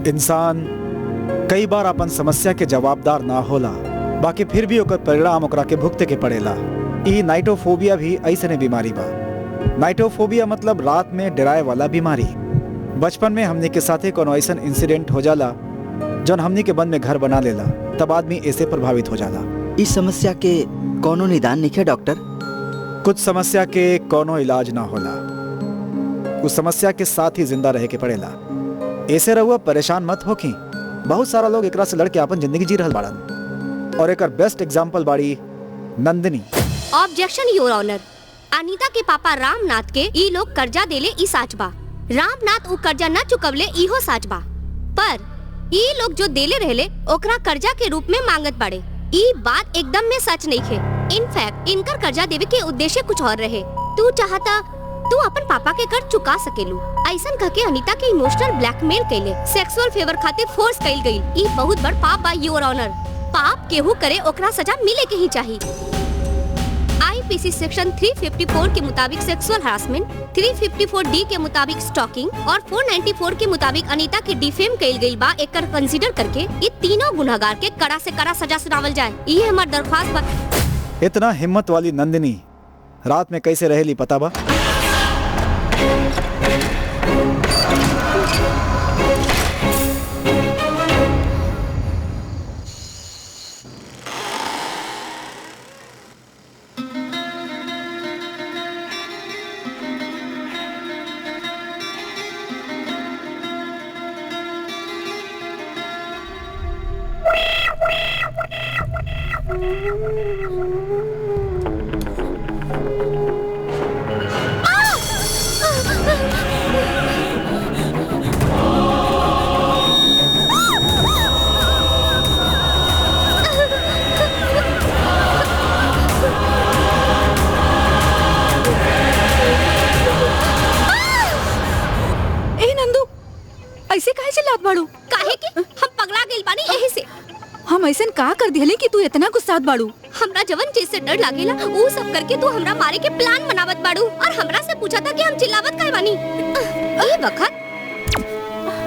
इंसान कई बार अपन समस्या के जवाबदार ना होला, बाकी फिर भी ओकर परिणाम ओकरा के भुगते के पड़ेला। ई नाइटोफोबिया भी ऐसने बीमारी बा। नाइटोफोबिया मतलब रात में डराए वाला बीमारी। बचपन में हमने के साथे कोनो ऐसन इंसिडेंट हो जाला जौन हमने के मन में घर बना लेला, तब आदमी ऐसे प्रभावित हो जाला। इस समस्या के कोनो निदान नहीं है डॉक्टर? कुछ समस्या के कोनो इलाज ना होला, उस समस्या के साथ ही जिंदा रहे के पड़ेला। ऐसे रहुआ परेशान मत होखी, बहुत सारा लोग एकरा से लड़के अपन जिंदगी जी रहल बाड़न, और एकर बेस्ट एग्जांपल बाड़ी Nandini. Objection your honour, Anita के पापा रामनाथ के ई लोग कर्जा देले ई साच बा। रामनाथ उ कर्जा न चुकवले इहो साच बा, पर ई लोग जो देले रहले ओकरा कर्जा के रूप में मांगत बाड़े। ई बात एकदम में सच नहीं है। इनफैक्ट इनकर कर्जा देवे के उद्देश्य कुछ और रहे। तू चाहता तू अपन पापा के कर्ज चुका सकेलू। ऐसन कहके अनीता के इमोशनल ब्लैकमेल कैले, सेक्सुअल फेवर खातिर फोर्स कैल गई। ई बहुत बड़ पाप बा योर ऑनर। पाप केहू करे ओकरा सजा मिले के ही चाहिए। आईपीसी सेक्शन 354 के मुताबिक सेक्सुअल हरासमेंट, 354 डी के मुताबिक स्टॉकिंग और 494 के मुताबिक अनीता के डिफेम कैल गई बा। एकर कंसीडर करके ये तीनों गुनहगार के कड़ा से कड़ा सजा सुनावल जाए, ये हमार दरख्वास्त बा। इतना हिम्मत वाली नंदिनी रात में कैसे रहेली पता बा? ऐसे काहे चिल्लात बाड़ू? काहे कि हम पगला गेल बानी यही से। हम ऐसन का कर दिहले कि तू इतना गुस्सात बाड़ू? हमरा जवन चीज से डर लागेला वो सब करके तू हमरा मारे के प्लान बनावत बाड़ू और हमरा से पूछा था कि हम चिल्लावत काहे बानी। ए वक्त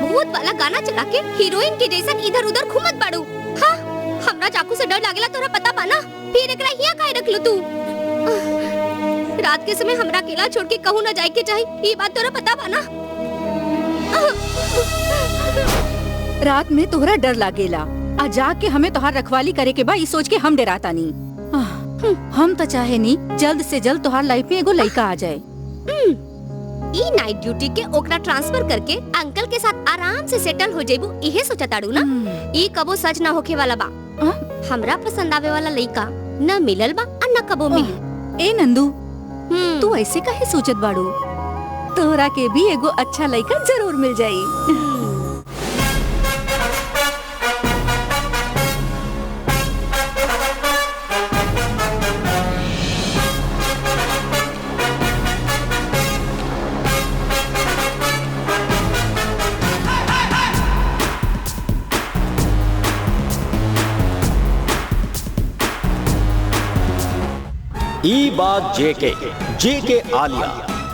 भूत वाला गाना चला के हीरोइन के जैसन इधर उधर घूमत बाड़ू। हाँ, हमरा चाकू से डर लागेला तोरा पता बा ना? फिर एकरा हिया काहे रख लो तू? रात के समय हमरा अकेला छोड़ के कहूं ना जाए के चाही, ये बात तोरा पता बा ना? रात में तोहरा डर लागेला आ जाके हमें तोहार रखवाली करे के बा, ई सोच के हम डराता नहीं। हम तो चाहे नहीं जल्द से जल्द तोहार लाइफ में एगो लड़का आ जाए। ई नाइट ड्यूटी के ओकरा ट्रांसफर करके अंकल के साथ आराम से सेटल हो जाइबू, इहे सोचताड़ू ना? ई कबो सच ना होखे वाला बा। हमरा पसंद आवे वाला लड़का न मिलल बा और न कबो मिली। ए नंदू, तू ऐसे काहे सोचत बाड़ू? तोहरा के भी एगो अच्छा लड़का जरूर मिल जाई। ई बात जेके आलिया,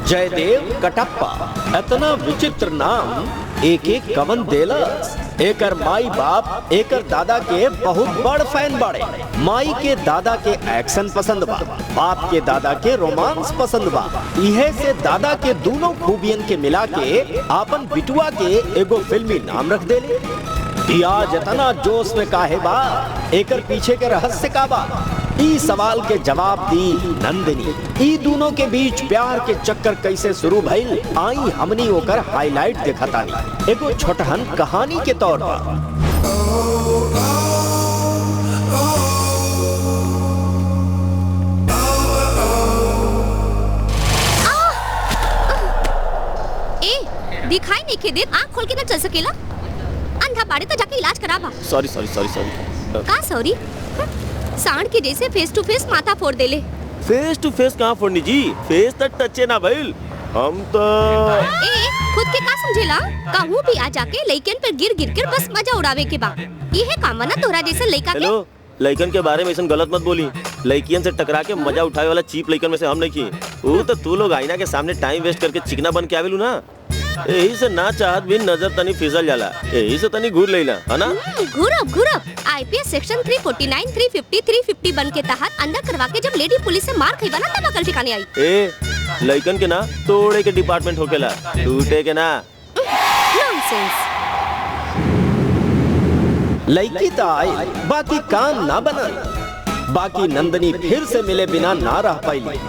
जयदेव कटप्पा, इतना विचित्र नाम एक एक कवन देलस। एकर माई बाप एकर दादा के बहुत बड़ फैन बाड़े। माई के दादा के एक्शन पसंद बा, बाप के दादा के रोमांस पसंद बा। इहे से दादा के दोनों खूबियन के मिला के आपन बिटुआ के एगो फिल्मी नाम रख देले। आज इतना जोश में काहे बा? एकर पीछे के रहस्य का बा? ई सवाल के जवाब दी नंदिनी। ई दोनों के बीच प्यार के चक्कर कैसे शुरू भइल, आई हमनी ओकर हाईलाइट देखतानी एगो छोटहन कहानी के तौर पर। ए, दिखाई नहीं के देत, आँख खोल के ना चल सकेला? अंधा बाड़े तो जाके इलाज कराबा। सॉरी का सॉरी? सांड के जैसे फेस टू फेस माथा फोड़ देले। फेस टू फेस कहाँ फोड़नी जी? फेस तक टचे ना भइल। हम तो खुद के का समझेला? कहूँ भी आ जाके लइकन पर गिर गिर कर बस मजा उड़ावे के बा। ये काम ना तोरा जैसा लइका के। हेलो, लइकन के बारे में ऐसा गलत मत बोली। लइकियन से टकरा के मजा उठावे वाला चीप लइकन में से हम नहीं की। वो तो तू लोग आईना के सामने टाइम वेस्ट करके चिकना बन के आवेलू ना। यही से ना चाहत भी नजर तनी फिसल जाला, यही से तनी घूर लेला है ना। घूरब आईपीएस सेक्शन 349, 350, 350 बन के तहत अंदर करवा के जब लेडी पुलिस से मार खाई बना तब अकल ठिकाने आई। ए लइकन के ना तोड़े के डिपार्टमेंट होकेला, टूटे के ना। नॉनसेंस। लड़की तो आई, बाकी काम ना बनल। बाकी नंदनी फिर से मिले बिना ना रह पाई।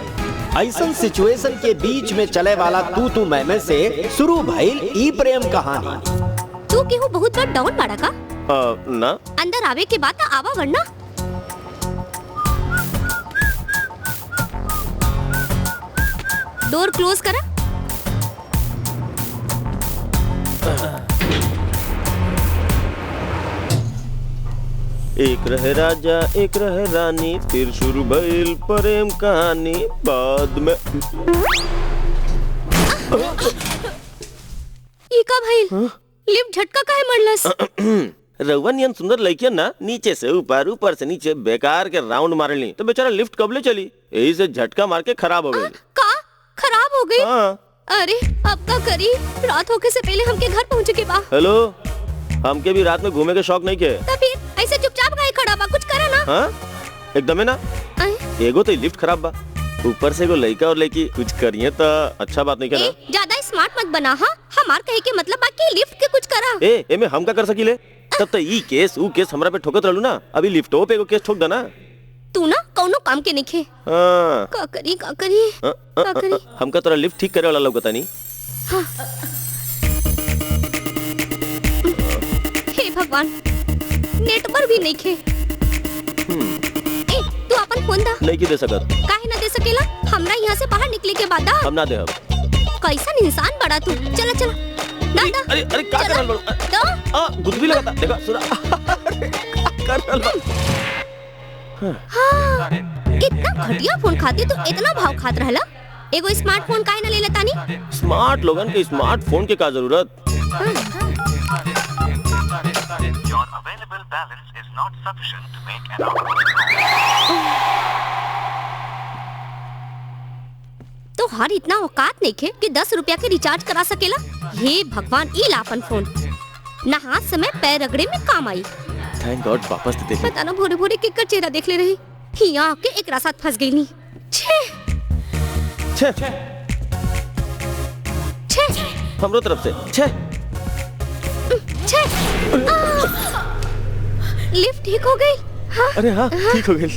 ऐसन सिचुएशन के बीच में चले वाला तू मैं से शुरू भइल ई प्रेम कहानी। तू केहू बहुत बड़ डाउन बाड़ा का? ना। अंदर आवे के बाद आवा वरना। डोर क्लोज करा। एक रहे राजा एक रहे रानी, फिर शुरू भइल प्रेम कहानी, बाद में ई का भइल? लिफ्ट झटका काहे मरलस? रउआ नियन सुंदर लड़कियन ना नीचे से ऊपर, ऊपर से नीचे बेकार के राउंड मारली, तो बेचारा लिफ्ट कबले चली, यही से झटका मार के खराब हो गई। का खराब हो गई? हाँ। अरे अब का करी? रात होके से पहले हमके घर पहुँचे के बा। हेलो, हमके भी रात में घूमे के शौक नहीं के। तो फिर ऐसे चुपचाप काहे खड़ा बा? कुछ करा ना। हाँ एकदम है ना। एगो तो लिफ्ट खराब बा, ऊपर से एगो लड़का और लड़की कुछ करिए तो अच्छा बात नहीं करना। ज्यादा स्मार्ट मत बना। हाँ हमार कहे के मतलब बाकी लिफ्ट के कुछ करा। ए में हम का कर सकीले? तब तो ई केस ऊ केस हमरा पे ठोकत रहलू ना, अभी लिफ्टो पे एगो केस ठोक देना। तू ना कौनो काम के निखे। हाँ। का करी? हमका तोरा लिफ्ट ठीक करे वाला लौकता नहीं। हाँ। हे भगवान, नेट पर भी नहीं खे। तू अपन फोन दा। नहीं की दे सकत। काहे ना दे सकेला? हमरा यहाँ से बाहर निकले के बाद हम ना दे। हम कैसा इंसान बड़ा तू। चला ना दा। अरे क्या कर रहल बा? गुदगी लगाता देखा सुरा। कर रहल बा। हाँ, कितना घटिया फोन खाती तू, इतना भाव खात रहला। एगो स्मार्टफोन काहे ना ले लेतानी? स्मार्ट लोगन के स्मार्टफोन के का जरूरत? Your available balance is not sufficient to make an order. तो हर इतना औकात नहीं खे कि 10 रुपया के रिचार्ज करा सकेला। हे भगवान, ई लापन फोन ना हाथ समय पैर रगड़े में काम आई। थैंक गॉड वापस दे दे। पता ना भोरे भोरे केकर चेहरा देख ले रही, यहाँ आके एक साथ फंस गई नहीं। छे हमरो तरफ से लिफ्ट ठीक हो गई। हाँ? अरे हाँ ठीक हो गई।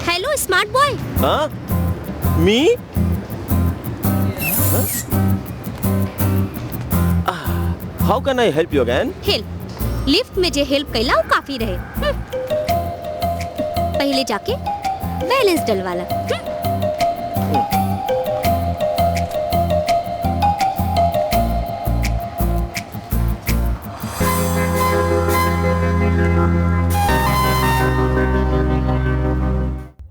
Hello smart boy. हाँ me? How can I help you again? Help? Lift में जे हेल्प कैला वो काफी रहे। पहले जाके बैलेंस डलवाला।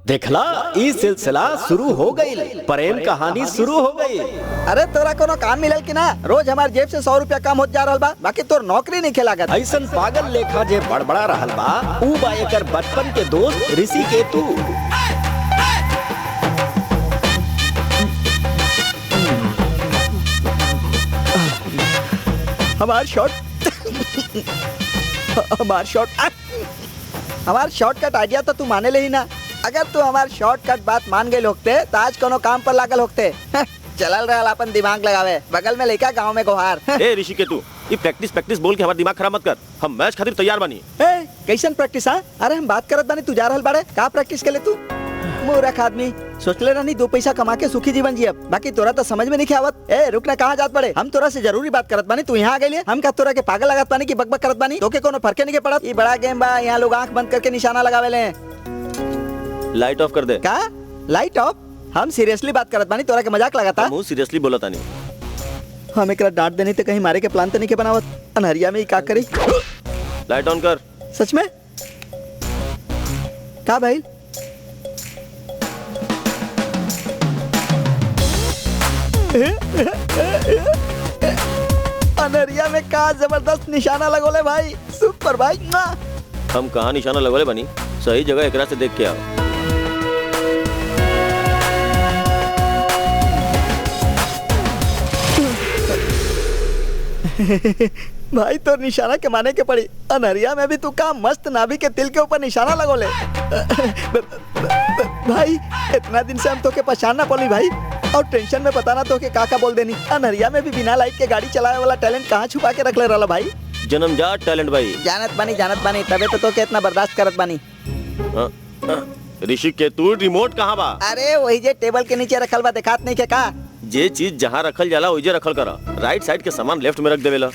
देखला ई सिलसिला शुरू हो गई, प्रेम कहानी शुरू हो गई। अरे तोरा कोनो काम मिलल कि ना? रोज हमार जेब से 100 रुपया कम होत जा रहल बा, बाकी तोर नौकरी नहीं खेलागत। ऐसन पागल लेखा जे बड़बड़ा रहल बा, ऊ बा एकर बचपन के दोस्त ऋषि केतु। हमार शॉर्टकट आइडिया तो तू माने ले ही ना। अगर तू हमार शॉर्टकट बात मान गए होते तो आज कोनो काम पर लागल होते। चलल रहा अपन दिमाग लगावे, बगल में लेका गांव में गोहार। ए ऋषि केतु, ये प्रैक्टिस बोल के हमारा दिमाग खराब मत कर। हम मैच खातिर तैयार बानी। ए कैसन प्रैक्टिस? अरे हम बात करत बानी, तू जा रहल बाड़े का प्रैक्टिस के ले? तू मूर्ख आदमी, सोचले रहनी 2 पैसा कमा के सुखी जीवन जियब, बाकी तोरा तो समझ में नहीं आवत। ए रुक ना, कहाँ जात पड़े? हम तोरा से जरूरी बात करत बानी, तू यहाँ आ गई। हम का तोरा के पागल लगत बानी की बकबक करत बानी? तोके कोनो फर्के नहीं पड़त। ये बड़ा गेम बा, यहाँ लोग आंख बंद करके निशाना लगावे ले। लाइट ऑफ कर दे। का लाइट ऑफ? हम सीरियसली बात करत बानी, तोरा के मजाक लगाता? हम सीरियसली बोला तानी। हम एकरा डांट देनी तो कहीं मारे के प्लान तो नहीं के बनावत? अनहरिया में ही का करी? लाइट ऑन कर। सच में? का भाई? अनहरिया में का जबरदस्त निशाना लगोले भाई, सुपर भाई। हम कहाँ निशाना लगोले बनी, सही जगह एकरा से देख के आओ। भाई तो निशाना के माने के पड़ी, अनहरिया में भी तू का मस्त नाभि के तिल के ऊपर निशाना लगोले। भाई इतना दिन से हम तो के पहचान ना पड़ी भाई, और टेंशन में पता ना तो के का बोल देनी। अनहरिया में भी बिना लाइट के गाड़ी चलाए वाला टैलेंट कहाँ छुपा के रख ले रहा भाई। जन्मजात टैलेंट भाई। जानत बानी तबे तो के इतना बर्दाश्त करत बानी। ऋषि के तू रिमोट कहाँ बा? अरे वही जे टेबल के नीचे रखल बा, देखात नहीं के का? जे चीज जहाँ रखल जाला वही रखल करा, राइट साइड के सामान लेफ्ट में रख देवेला।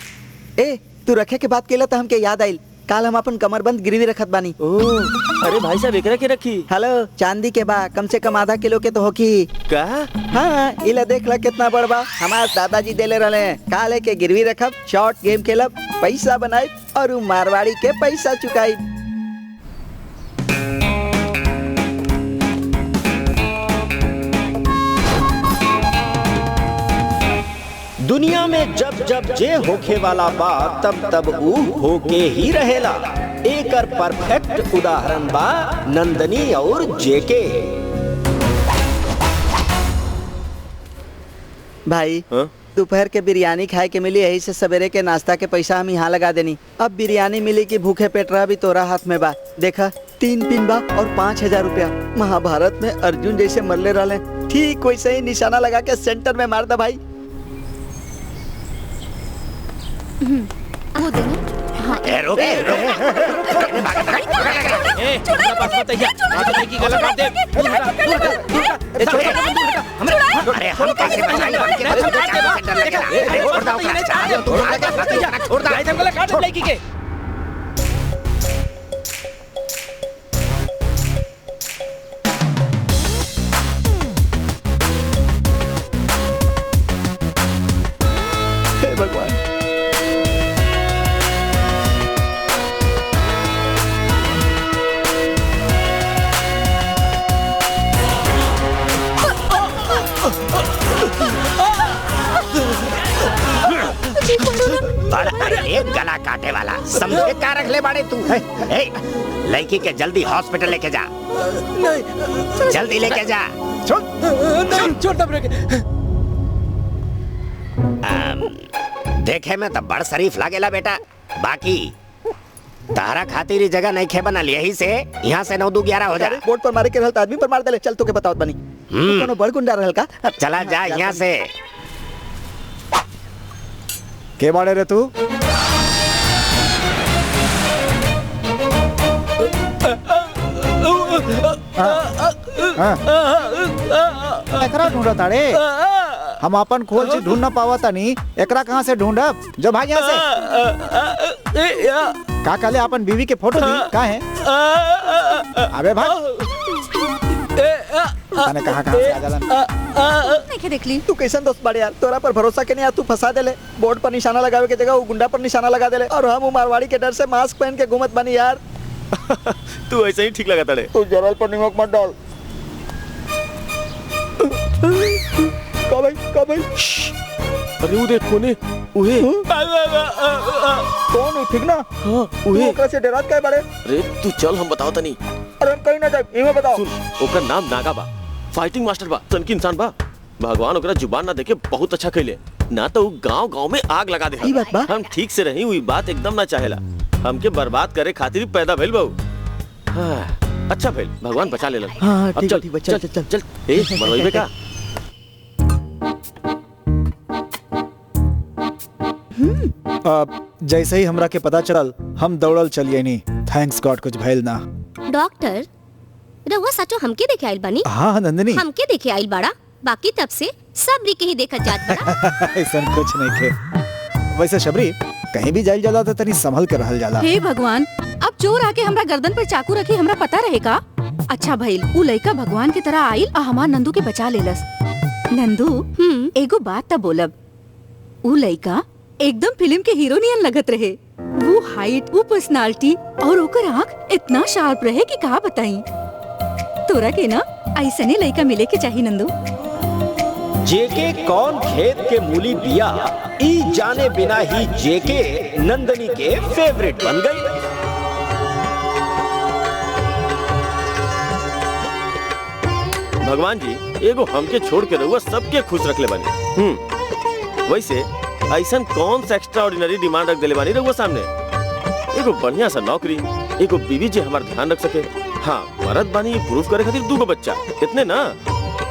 ए तू रखे के बात केला तो हमके याद आइल, काल हम अपन कमरबंद गिरवी रखत बानी। अरे भाई साहब एकरा के रखी? हेलो, चांदी के बा, कम से कम आधा किलो के तो होकी। का? हाँ, इला देख ला कितना बड़ बा, हमार दादाजी देले रहले। काले के गिरवी रखब, शॉर्ट गेम खेलब, पैसा बनाई और उ मारवाड़ी के पैसा चुकाई। दुनिया में जब जब जे होखे वाला बा तब तब ऊ होके ही रहेला। एकर परफेक्ट उदाहरण बा नंदनी और जेके। भाई हाँ? दोपहर के बिरयानी खाए के मिली, यही से सवेरे के नाश्ता के पैसा हम यहाँ लगा देनी। अब बिरयानी मिली कि भूखे पेट रहा भी तोरा हाथ में बा। देखा 3 पिन बा और 5000 रुपया। महाभारत में अर्जुन जैसे मरले रहले, ठीक वैसे ही निशाना लगा के सेंटर में मार दा भाई। वो देना। हाँ, हे भगवान। एक गला काटे वाला समझे का रख ले बाड़े तू। लड़की के जल्दी हॉस्पिटल लेके जा, जल्दी लेके जा। देखे में तो बड़ शरीफ लागेला बेटा, बाकी तारा खातिर जगह नहीं खे बनल, यही से यहाँ से 9-2-11 हो जा। बोर्ड पर मारे के रहल आदमी पर मार देले। चल तो के बताओ बनी, कोनो बड़ गुंडा रहल का? चला जा यहाँ से। के बाड़े रे तू? एकरा ढूंढा ताड़े, हम अपन खोज से ढूंढ ना पावा तानी, एकरा कहाँ से ढूंढब? जो भाग यहाँ से। का काले अपन बीवी के फोटो दी का है? अबे भाग। तने कहाँ से आ जालन? नहीं देख ली। तू कैसन दोस्त बाड़े यार, तोरा पर भरोसा के नहीं यार, तू फंसा देले। बोर्ड पर निशाना लगावे के जगह वो गुंडा पर निशाना लगा देले, और हम वो मारवाड़ी के डर से मास्क पहन के घूमत बनी यार। तू ऐसे ही ठीक लगा ताड़े। तू जरल पर नमक मत डाल। का भाई? अरे वो देख कोने, उहे। कौन हो? ठीक ना? हाँ, तू उहे। ओकरा से डरत काहे बाड़े? अरे तू चल हम बताओ तनी। अरे हम कहीं ना जाए, इमे बताओ। सुन, ओकर नाम नागा बा, फाइटिंग मास्टर बा, तनकी इंसान बा। भगवान ओकरा जुबान ना देके बहुत अच्छा कैले, ना तो गांव-गांव में आग लगा दे। ई बात बा? हम ठीक से रही हुई बात एकदम ना चाहेला, हमके बर्बाद करे खातिर पैदा भइल बाऊ। हाँ, अच्छा भइल, भगवान बचा लेलन। हाँ, अब ठीक चल, ठीक चल चल चल। ए मनोइबे का? जैसे ही हमरा के पता चलल, हम दौड़ल चलिए नहीं। थैंक्स गॉड कुछ भइल ना। डॉक्टर रहुआ सचो हमके देखे आइल बानी? हाँ नंदिनी, हमके देखे आइल बाड़ा, बाकी तब से सबरी के ही देखत जात बड़ा। ऐसा कुछ नहीं के। वैसे शबरी, कहीं भी जाइल जाला तो तनी संभल के रहल जाला। हे भगवान, अब चोर आके हमरा गर्दन पर चाकू रखी, हमरा पता रहेगा? अच्छा भइल उ लइका भगवान की तरह आइल और हमार नंदू के बचा लेलस। नंदू, एगो बात त बोलब, उ लइका एकदम फिल्म के हीरो नियन लगत रहे। वो हाइट, वो पर्सनालिटी और ओकर आँख इतना शार्प रहे कि कहा बताई। तोरा के ना ऐसने लइका मिले के चाहिए नंदू। जेके कौन खेत के मूली बिया ई जाने बिना ही जेके नंदनी के फेवरेट बन गई। भगवान जी एगो हमके छोड़ के रहुआ सबके खुश रख ले बानी। वैसे ऐसन कौन सा एक्स्ट्रा ऑर्डिनरी डिमांड रख देले बानी रहुआ सामने? एगो बढ़िया सा नौकरी, एगो बीवी जे हमार ध्यान रख सके, हाँ मरद बानी प्रूफ करे खातिर 2 बच्चा, इतने ना।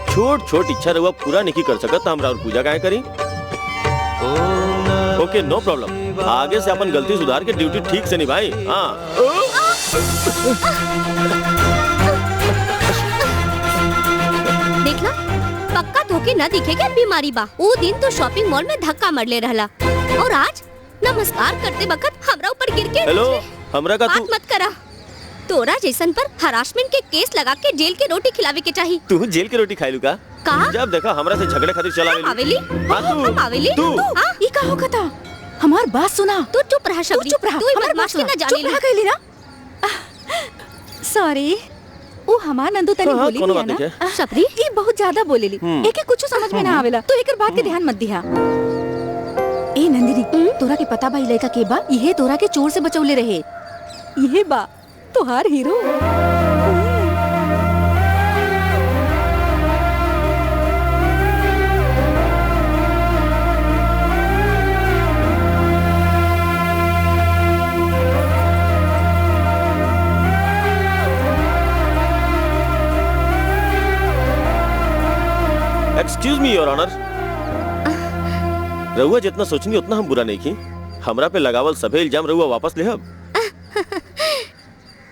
छोट छोट इच्छा रहुआ पूरा नहीं कर सकत तो हमरा और पूजा काहे करी? ओके नो प्रॉब्लम, आगे से अपन गलती सुधार के ड्यूटी ठीक से निभाई। हाँ देखला पक्का धोखे न दिखे क्या बीमारी बा। वो दिन तो शॉपिंग मॉल में धक्का मर ले रहला और आज नमस्कार करते वक्त हमरा ऊपर गिर के हेलो, हमरा का तू बात मत करा। तोरा जैसन पर हरासमेंट के केस लगा के जेल के रोटी खिलावे के चाहिए। तू जेल के रोटी खाइलू का? जब देखा हमरा से झगड़े खातिर चला आवेली। हाँ हम आवेली। तू हाँ ई का होगा था? हमार बात सुना। तू चुप रहा शबरी, चुप रहा। तू हमार बदमाश बात के ना सुना। जाने चुप रहा कहली ना। सॉरी, वो हमार नंदू तनी हाँ, बोली कोनो दिया बात ना। नहीं शबरी ई बहुत ज्यादा बोलेली। एके कुछ समझ में ना आवेला, तो एकर बात के ध्यान मत दिहा। ए नंदिनी, तोरा के पता बा ई लड़का के बा? इहे तोरा के चोर से बचौले रहे। इहे बा तोहार hero. Excuse me your honour, रहुआ जितना सोचनी उतना हम बुरा नहीं की। हमरा पे लगावल सभे इल्जाम रहुआ वापस ले अब।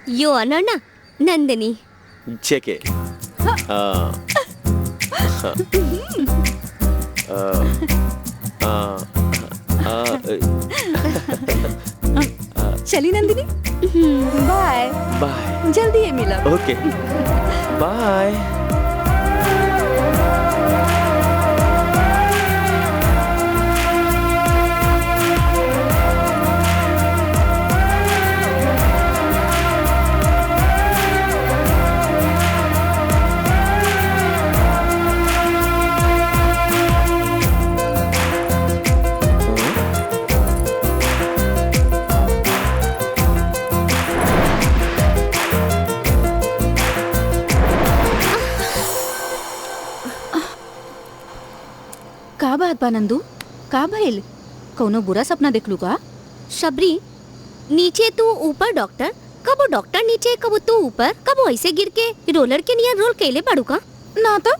यो ऑनर ना नंदिनी। जेके चली नंदिनी, बाय बाय। जल्दी ही मिलब। ओके बाय। का बात बा नंदू? का भइल? कौनो बुरा सपना देखलू का? शबरी नीचे तू ऊपर डॉक्टर, कबो डॉक्टर नीचे कबो तू ऊपर, कबो ऐसे गिर के रोलर के नियर रोल केले पड़ू का? ना तो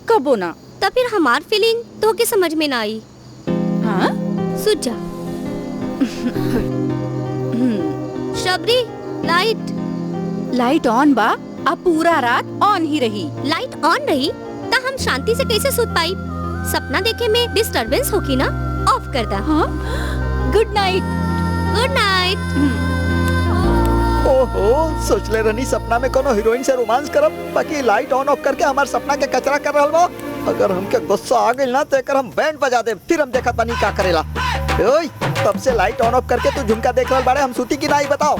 कबो ना। तब फिर हमार फीलिंग तो के समझ में ना आई। हाँ सुझ जा। शबरी लाइट ऑन बा, अब पूरा रात ऑन ही रही। लाइट ऑन रही ता हम शांति से कैसे सूत पाई? सपना देखे में डिस्टरबेंस होगी ना, ऑफ कर दा। हाँ गुड नाइट। Good night. ओहो, सोचले रहनी सपना में कोनो हीरोइन से रोमांस करब, बाकी लाइट ऑन ऑफ करके हमार सपना के कचरा कर रहल बा। अगर हमके गुस्सा आ गइल ना तो एकर हम बैंड बजा दे, फिर हम देखत बानी का करेला। ओए, तब से लाइट ऑन ऑफ करके तू झुमका देख रहल बाड़े, हम सूती की नहीं बताओ।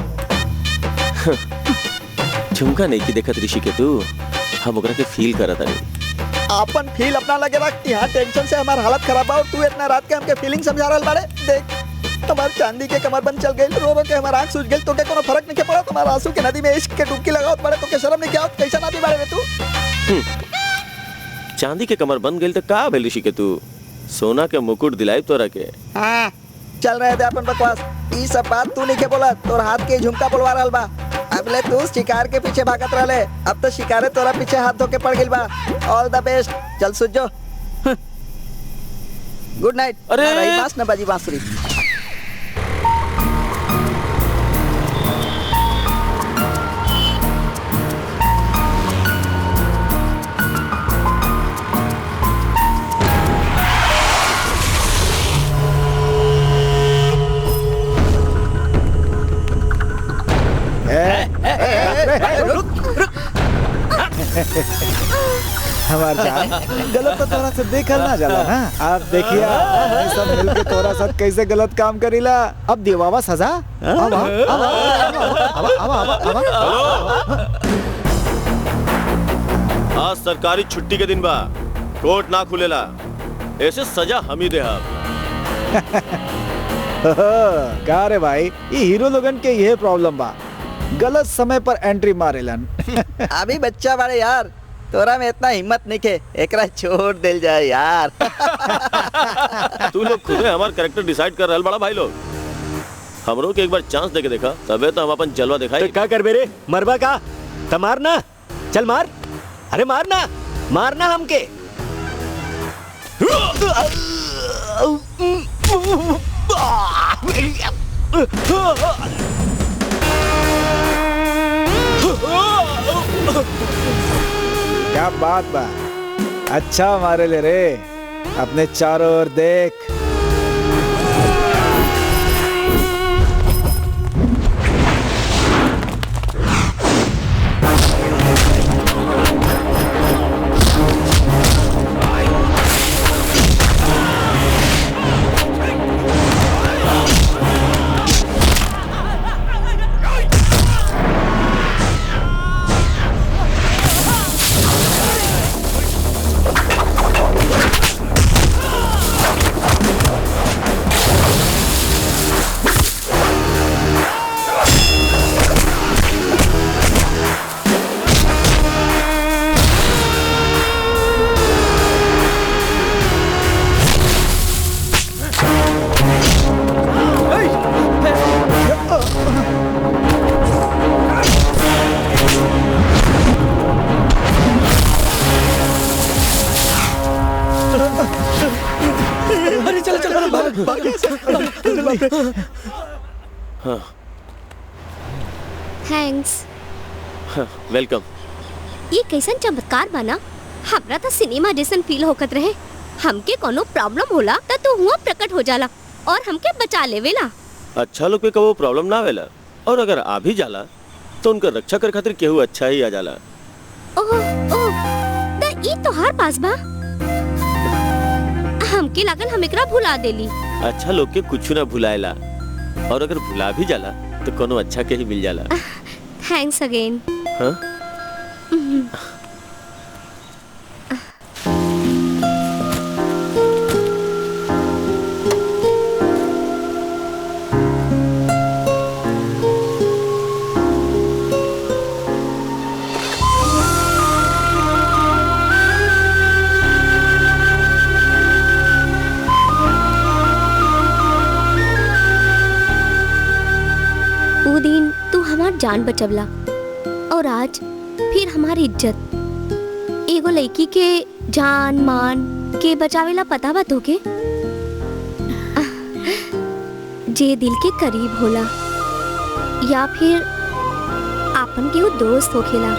झुमका नहीं की देखत ऋषि के तू, हम ओकरा के फील करत हनी। अपन फील अपना लगे रख। यहाँ टेंशन से हमार हालत खराब बा और तू इतना रात के हमके फीलिंग समझा रहल बाड़े। देख हमार चांदी के कमर बंद चल गई, रो रो के हमार आँख सूज गई, तो के कोनो फर्क नहीं पड़ा। तुम्हारा आंसू के नदी में इश्क के डुबकी लगाओ बड़े, तो के शर्म नहीं क्या? कैसा नाती बाड़े में तू? चांदी के कमर बन गई तो का भेल ऋषि के तू? सोना के मुकुट दिलाई तोरा के। हाँ, चल रहे थे अपन बकवास। ये सब बात तू नहीं के बोला, तोर हाथ के झुमका बोलवा रहल बा। अबले तू शिकार के पीछे भागत रहले, अब तो शिकारे तोरा पीछे हाथ धो के पड़ गइल बा। ऑल द बेस्ट, चल सुझ जो। Good night. अरे! ना रही बांस न बजी बांसुरी। हमार जान, गलत तो तोरा से देखल ना जाला ना। आप देखिए हम सब मिलके तोरा साथ कैसे गलत काम करीला। अब दिवावा सजा। आज सरकारी छुट्टी के दिन बा, कोर्ट ना खुलेला, ऐसे सजा हम ही दे। का रे भाई, ये हीरो लोगन के यह प्रॉब्लम बा, गलत समय पर एंट्री मारेलन। अभी बच्चा बड़े यार, तोरा में इतना हिम्मत नहीं के, एकरा छोड़ दिल जाए यार। तू लोग खुद हमार कैरेक्टर डिसाइड कर रहल बड़ा भाई लोग। हमरो के एक बार चांस देके देखा, तबे तो हम अपन जलवा दिखाई। तो क्या कर बेरे, मरबा का तो मारना, चल मार, अरे मारना, मारना हमके। क्या बात बा, अच्छा मारे ले रे, अपने चारों ओर देख। थैंक्स। वेलकम। ये कैसन चमत्कार बना, हमरा तो सिनेमा जैसन फील होकत रहे। हमके कोनो प्रॉब्लम होला त तू हुआ प्रकट हो जाला और हमके बचा लेवेला। अच्छा लोग पे कबो प्रॉब्लम ना आवेला, और अगर आ भी जाला तो उनका रक्षा कर खातिर केहू अच्छा ही आ जाला। ओह ओह, त ई तो हर पास बा। हमके लागल हम एकरा भुला देली। अच्छा लोग के कुछ ना भुलाएला, और अगर भुला भी जाला तो कोनो अच्छा के ही मिल जाला। Thanks again. हाँ? वो दिन तू हमार जान बचवला, और आज फिर हमारी इज्जत। एगो लड़की के जान मान के बचावेला पता बा तोके? जे दिल के करीब होला या फिर आपन के वो दोस्त होखेला।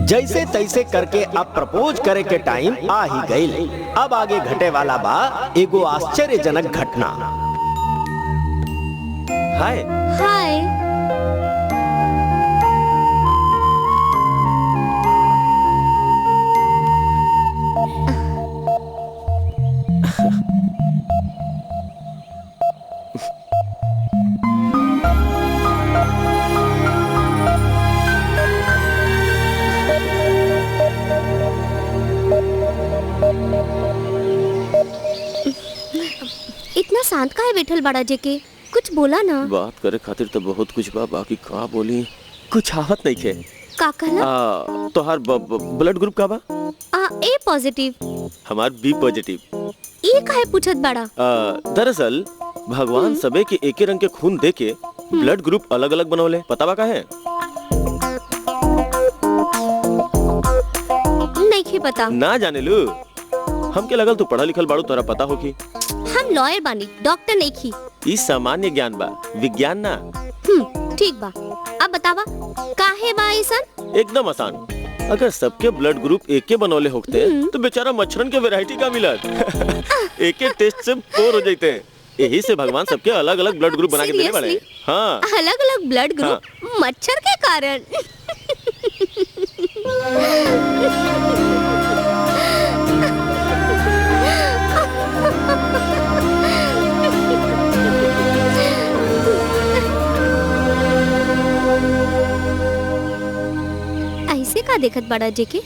जैसे तैसे करके अब प्रपोज करे के टाइम आ ही गई। अब आगे घटे वाला बा एगो आश्चर्यजनक घटना। हाय हाय। इतना शांत काहे बैठल बड़ा जेके, कुछ बोला ना। बात करे खातिर तो बहुत कुछ बा, बाकी का बोली कुछ आवत नहीं खे। का कहला? तोहार ब्लड ग्रुप का बा? ए पॉजिटिव। हमार बी पॉजिटिव। ये काहे पूछत बड़ा? दरअसल भगवान सबे के एके रंग के खून दे के ब्लड ग्रुप अलग अलग बनौले, पता बा काहे? नहीं पता। ना जाने लू, हमके लगल तू पढ़ा लिखल बाड़ू, तोरा पता होगी। हम लॉयर बानी, डॉक्टर नहीं खी। ई सामान्य ज्ञान बा, विज्ञान ना। ठीक बा, अब बतावा काहे बा ऐसन? एकदम आसान। अगर सबके ब्लड ग्रुप एक के बनौले होते तो बेचारा मच्छरन के वैरायटी का मिलत। एक एक टेस्ट से बोर हो जाते हैं। यही से भगवान सबके अलग अलग ब्लड ग्रुप बना के देने वाले। हाँ, अलग अलग ब्लड ग्रुप मच्छर के कारण। ऐसे का देखत बड़ा जेके?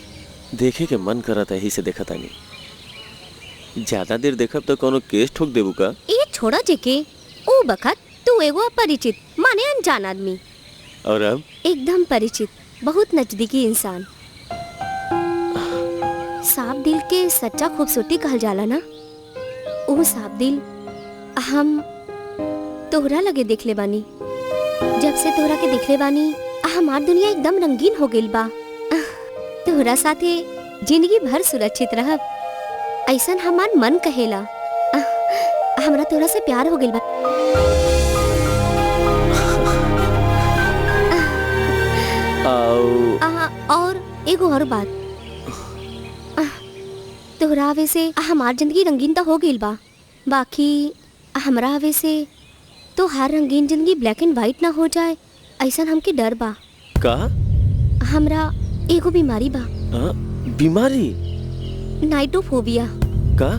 देखे के मन करता यही से देखा नहीं। ज्यादा देर देखब तो कोनो केस ठोक देबू का? ये छोड़ा जेके ओ बखत तू एगो अपरिचित माने अनजान आदमी और अब एकदम परिचित बहुत नजदीकी इंसान साफ दिल के सच्चा खूबसूरती कहल जाला ना। वो साफ दिल हम तोहरा लगे देखले बानी। जब से तोहरा के देखले बानी हमार दुनिया एकदम रंगीन हो गइल बा। तोहरा साथे जिंदगी भर सुरक्षित रहब ऐसन हमार मन कहेला। हमरा तोहरा से प्यार हो गइल बा। और एगो और बात, तोहरा आवे से हमार जिंदगी रंगीन तो हो गइल बा, बाकी हमरा आवे से तो हर रंगीन जिंदगी ब्लैक एंड व्हाइट ना हो जाए ऐसा हमके डर बा। का? हमरा एगो बीमारी बा। बीमारी? नाइटोफोबिया। का?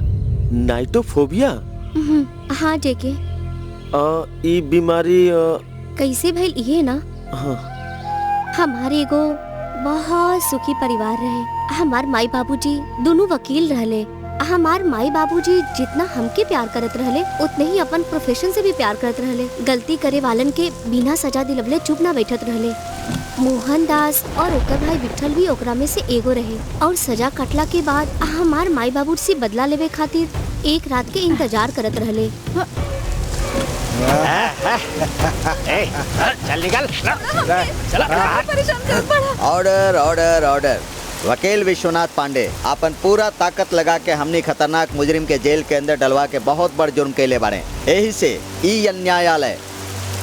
नाइटोफोबिया? हाँ जेके ई बीमारी कैसे भइल ये ना। हाँ। हमारे एगो बहुत सुखी परिवार रहे। हमार माई बाबूजी दोनों वकील रहले। हमार माई बाबूजी जितना हमके प्यार करत रहले उतने ही अपन प्रोफेशन से भी प्यार करत रहले। गलती करे वालन के बिना सजा दिलवले चुप ना बैठत रहले। मोहनदास और ओकर भाई विठल भी ओकरा में से एगो रहे और सजा कटला के बाद हमार माई बाबूजी से बदला लेवे खातिर एक रात के इंतजार करत रहले। चल निकल। Order order order. वकील विश्वनाथ पांडे अपन पूरा ताकत लगा के हमनी खतरनाक मुजरिम के जेल के अंदर डलवा के बहुत बड़ जुर्म कैले बारे। यही से ई न्यायालय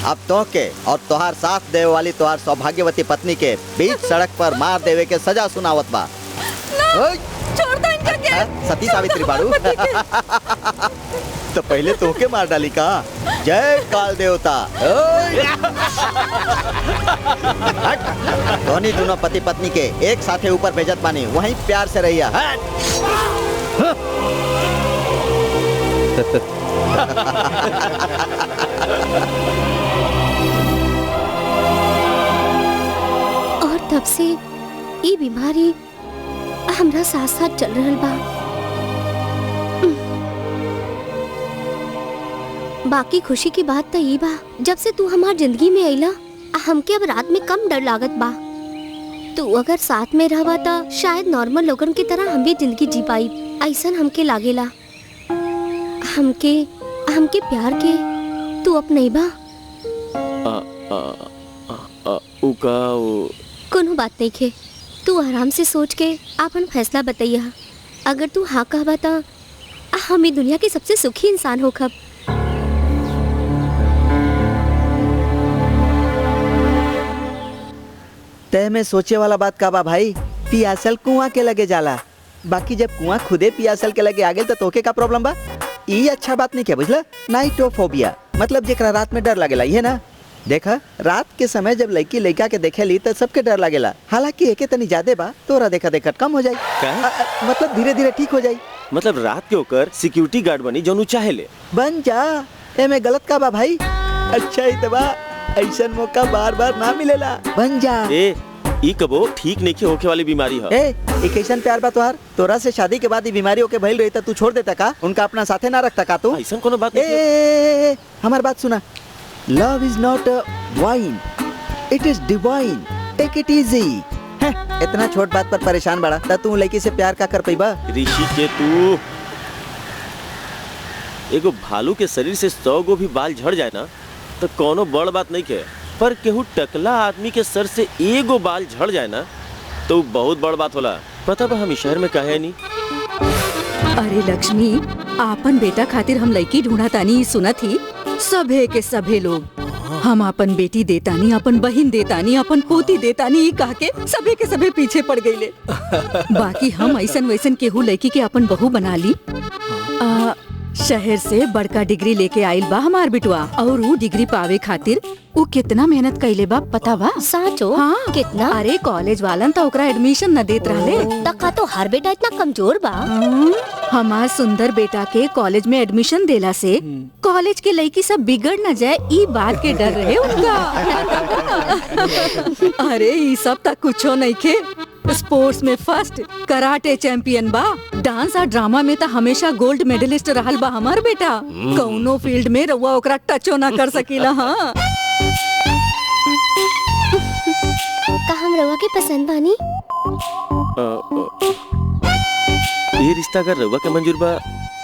अब तोहके और तोहार साथ देवे वाली तोहार सौभाग्यवती पत्नी के बीच सड़क पर मार देवे के सजा सुनावत बा। छोड़ दो इनका क्या? सती सावित्री बाड़ू। तो पहले तोहके मार डाली का? जय काल देवता। धोनी दोनों पति पत्नी के एक साथे ऊपर भेजत बानी, वहीं प्यार से रहिया। और तब से ये बीमारी हमरा साथ साथ चल रहल बा। बाकी खुशी की बात तो ये बा, जब से तू हमार जिंदगी में आइला हमके अब रात में कम डर लागत बा। तू अगर साथ में रहवा तो शायद नॉर्मल लोगन की तरह हम भी जिंदगी जी पाई ऐसा हमके लागेला। हमके प्यार के तू अपने बा। कोनो बात नहीं खे, तू आराम से सोच के अपन फैसला बताइया। अगर तू हाँ कहबा तो हम ई दुनिया के सबसे सुखी इंसान होखब। तय में सोचे वाला बात का बा भाई, पियासल कुआं के लगे जाला, बाकी जब कुआं खुदे पियासल के लगे आ गेल तो तोके का प्रॉब्लम बा? ई अच्छा बात नहीं क्या बुझला? नाइटोफोबिया मतलब जेकरा रात में डर लागेला, ये ना। देखा रात के समय जब लड़की लड़का के देखे ली तो सबके डर लागेला, हालांकि एके तनी ज्यादा बा, तोरा देखा देखा कम हो जाई। मतलब धीरे धीरे ठीक हो जाई। मतलब रात के होकर सिक्योरिटी गार्ड बनी जोनू चाहे ले बन जा, एमे गलत का बा भाई? अच्छा ही तो बा, ऐसा मौका बार बार ना मिलेला, बन जा। ई कबो ठीक नहीं होके वाली बीमारी है। एक ऐसन प्यार बा तोहार, तोरा से शादी के बाद ही बीमारी होके भइल रही तू छोड़ देता का? उनका अपना साथे ना रखता का तू? ऐसा कोनो बात नहीं। हमार बात सुना, love is not a wine, it is divine, take it easy. इतना छोट बात पर परेशान बड़ा ता तू लड़की से प्यार का कर पाईबा? ऋषि के तू एगो भालू के शरीर से 100 गो भी बाल झड़ जाए ना तो कोनो बड़ बात नहीं के, पर केहू टकला आदमी के सर से एगो बाल झड़ जाए ना तो बहुत बड़ बात होला। पता बा हम शहर में कहे नहीं। अरे लक्ष्मी, आपन बेटा खातिर हम लड़की ढूंढा तानी सुना थी। सभे के सभे लोग हम अपन बेटी देतानी, अपन बहन देतानी, अपन पोती देतानी कह के सभे के सभे पीछे पड़ गईले। बाकी हम ऐसन वैसन केहू लड़की के अपन बहू बना ली। शहर से बड़का डिग्री लेके आइल बा हमार बिटुआ, और वो डिग्री पावे खातिर वो कितना मेहनत कइले बा पता बा? साचो? हाँ। कितना? अरे कॉलेज वालन तो ओकरा एडमिशन न देत रहले। तका तो हर बेटा इतना कमजोर बा। हमार सुंदर बेटा के कॉलेज में एडमिशन देला से कॉलेज के लड़की सब बिगड़ न जाए ई बात के डर रहे उनका। अरे ई सब तक कुछो नहीं खे, स्पोर्ट्स में फर्स्ट, कराटे चैंपियन बा, डांस और ड्रामा में तो हमेशा गोल्ड मेडलिस्ट रहल बा हमार बेटा। कौनो फील्ड में रउआ ओकरा टचो ना कर सकीला। हाँ का हम रवा के पसंद बानी? ये रिश्ता अगर रउआ के मंजूर बा